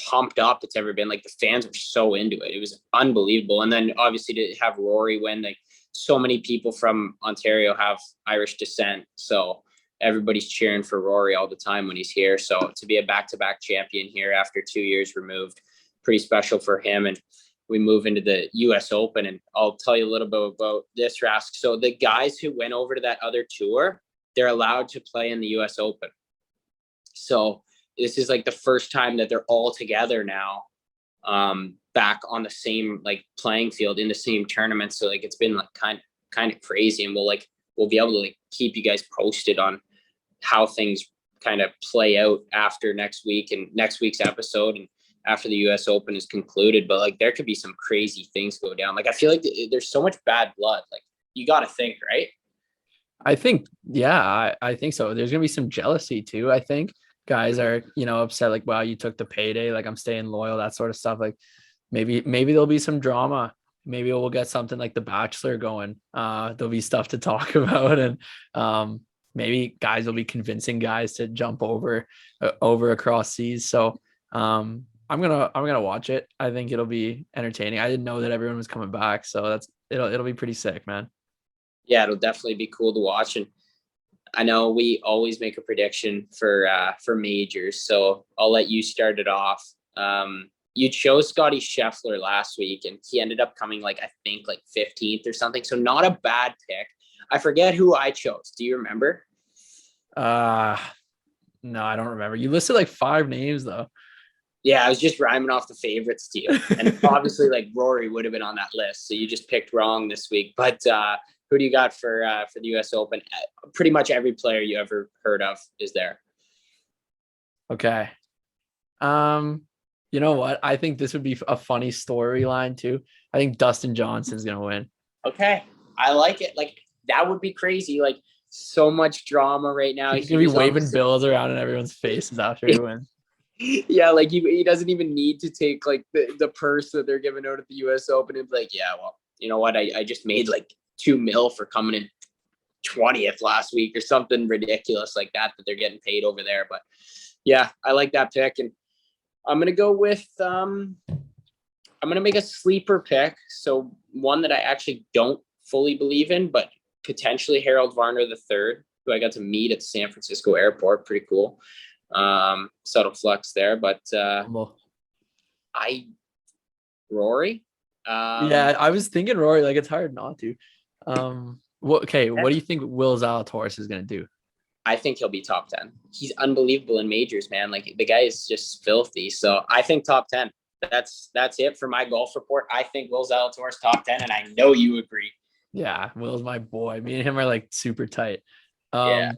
pumped up it's ever been. Like the fans were so into it. It was unbelievable. And then obviously to have Rory win, like so many people from Ontario have Irish descent. So everybody's cheering for Rory all the time when he's here. So to be a back-to-back champion here after 2 years removed, pretty special for him. And we move into the US Open, and I'll tell you a little bit about this, Rask. So the guys who went over to that other tour, they're allowed to play in the US Open. So this is like the first time that they're all together now, back on the same like playing field in the same tournament. So like it's been like kind of crazy, and we'll be able to like keep you guys posted on how things kind of play out after next week and next week's episode and after the US Open is concluded. But like there could be some crazy things go down. Like I feel like there's so much bad blood. Like you got to think, right? I think, yeah, I think so. There's gonna be some jealousy too. I think guys are, upset, like, wow, you took the payday, like I'm staying loyal, that sort of stuff. Like maybe there'll be some drama. Maybe we'll get something like The Bachelor going. There'll be stuff to talk about, and maybe guys will be convincing guys to jump over across seas. So I'm gonna watch it. I think it'll be entertaining. I didn't know that everyone was coming back, so it'll be pretty sick, man. Yeah, it'll definitely be cool to watch. And I know we always make a prediction for majors, so I'll let you start it off. You chose Scotty Scheffler last week, and he ended up coming I think 15th or something. So not a bad pick. I forget who I chose. Do you remember? No, I don't remember. You listed 5 names though. Yeah, I was just rhyming off the favorites to you. And obviously Rory would have been on that list. So you just picked wrong this week. But who do you got for the US Open? Pretty much every player you ever heard of is there. Okay. You know what? I think this would be a funny storyline too. I think Dustin Johnson's going to win. Okay. I like it. That would be crazy. So much drama right now. He's going to be waving bills around in everyone's faces after he wins. Yeah, he doesn't even need to take the purse that they're giving out at the US Open and be yeah, well, you know what? I just made $2 million for coming in 20th last week or something ridiculous like that they're getting paid over there. But yeah, I like that pick. And I'm going to go with, I'm going to make a sleeper pick. So one that I actually don't fully believe in, but potentially Harold Varner III, who I got to meet at San Francisco airport. Pretty cool. Subtle flex there, but Rory. Yeah, I was thinking Rory. It's hard not to. What do you think Will Zalatoris is gonna do? I think he'll be top 10. He's unbelievable in majors, man. The guy is just filthy. So I think top 10. That's it for my golf report. I think Will Zalatoris top 10, and I know you agree. Yeah, Will's my boy. Me and him are super tight. Yeah.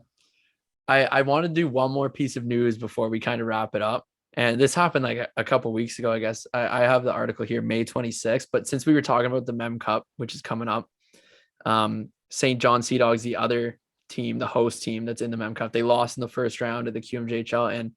I want to do one more piece of news before we kind of wrap it up. And this happened a couple weeks ago, I guess. I have the article here, May 26th. But since we were talking about the Mem Cup, which is coming up, St. John Sea Dogs, the other team, the host team that's in the Mem Cup, they lost in the first round of the QMJHL, and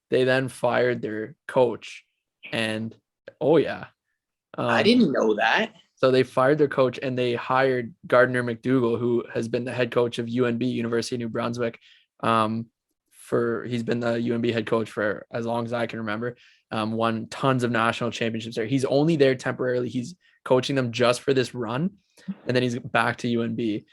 they then fired their coach. And I didn't know that. So they fired their coach and they hired Gardner McDougall, who has been the head coach of UNB, University of New Brunswick. He's been the UNB head coach for as long as I can remember. Won tons of national championships there. He's only there temporarily. He's coaching them just for this run, and then he's back to UNB.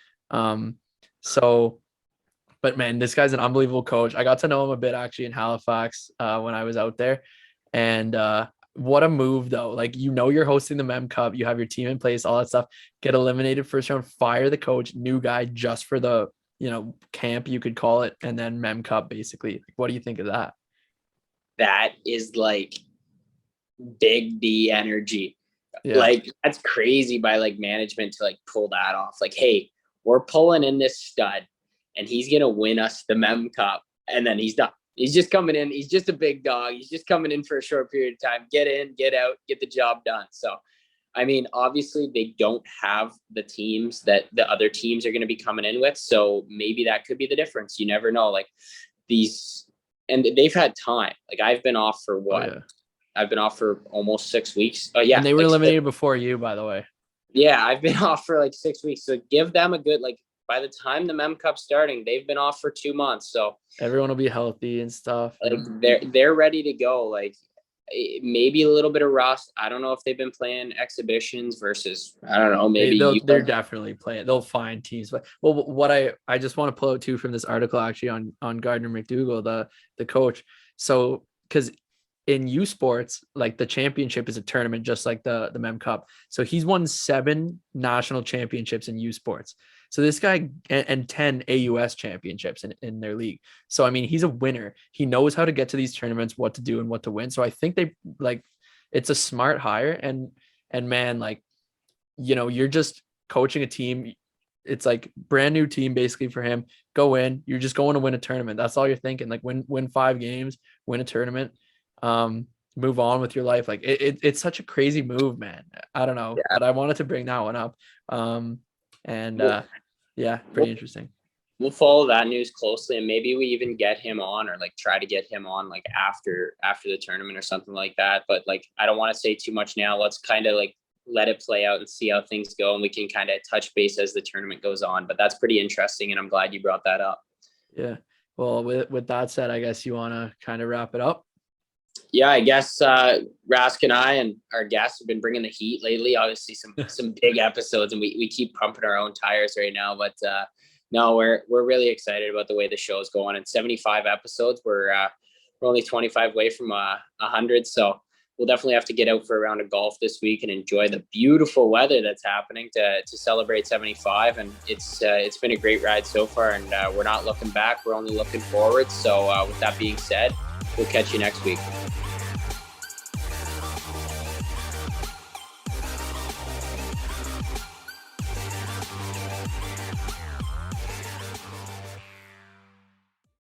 But man, this guy's an unbelievable coach. I got to know him a bit actually in Halifax when I was out there, and what a move though. You're hosting the Mem Cup, you have your team in place, all that stuff, get eliminated first round, fire the coach, new guy just for the camp, you could call it, and then Mem Cup basically. What do you think of that? That is big D energy. Yeah. That's crazy by management to pull that off. Hey, we're pulling in this stud and he's gonna win us the Mem Cup, and then he's done. He's just coming in. He's just a big dog. He's just coming in for a short period of time. Get in, get out, get the job done. So, I mean, obviously they don't have the teams that the other teams are going to be coming in with. So maybe that could be the difference. You never know. And they've had time. I've been off for what? Oh, yeah. I've been off for almost 6 weeks. Yeah. And they were eliminated before you, by the way. Yeah. I've been off for 6 weeks. So give them a good, by the time the Mem Cup's starting, they've been off for 2 months. So everyone will be healthy and stuff. They're ready to go. maybe a little bit of rust. I don't know if they've been playing exhibitions versus, I don't know, maybe they're definitely playing. They'll find teams. But well, what I just want to pull out too from this article actually on Gardner McDougall, the coach. So because in U Sports, like the championship is a tournament, just like the Mem Cup. So he's won 7 national championships in U Sports. So this guy and 10 AUS championships in their league. So I mean, he's a winner. He knows how to get to these tournaments, what to do and what to win. So I think they like it's a smart hire. And man, like, you know, you're just coaching a team. It's like brand new team basically for him. Go in. You're just going to win a tournament. That's all you're thinking. Like win 5 games, win a tournament. Move on with your life. Like it's such a crazy move, man. I don't know, but I wanted to bring that one up. Yeah, pretty interesting. We'll follow that news closely, and maybe we even get him on, or like try to get him on like after the tournament or something like that. But like, I don't want to say too much now. Let's kind of like let it play out and see how things go, and we can kind of touch base as the tournament goes on. But that's pretty interesting, and I'm glad you brought that up. Yeah. Well, with that said, I guess you want to kind of wrap it up. Yeah, I guess Rask and I and our guests have been bringing the heat lately. Obviously, some big episodes, and we keep pumping our own tires right now. But no, we're really excited about the way the show is going. And 75 episodes, we're only 25 away from 100. So we'll definitely have to get out for a round of golf this week and enjoy the beautiful weather that's happening to celebrate 75. And it's been a great ride so far, and we're not looking back. We're only looking forward. So with that being said, we'll catch you next week.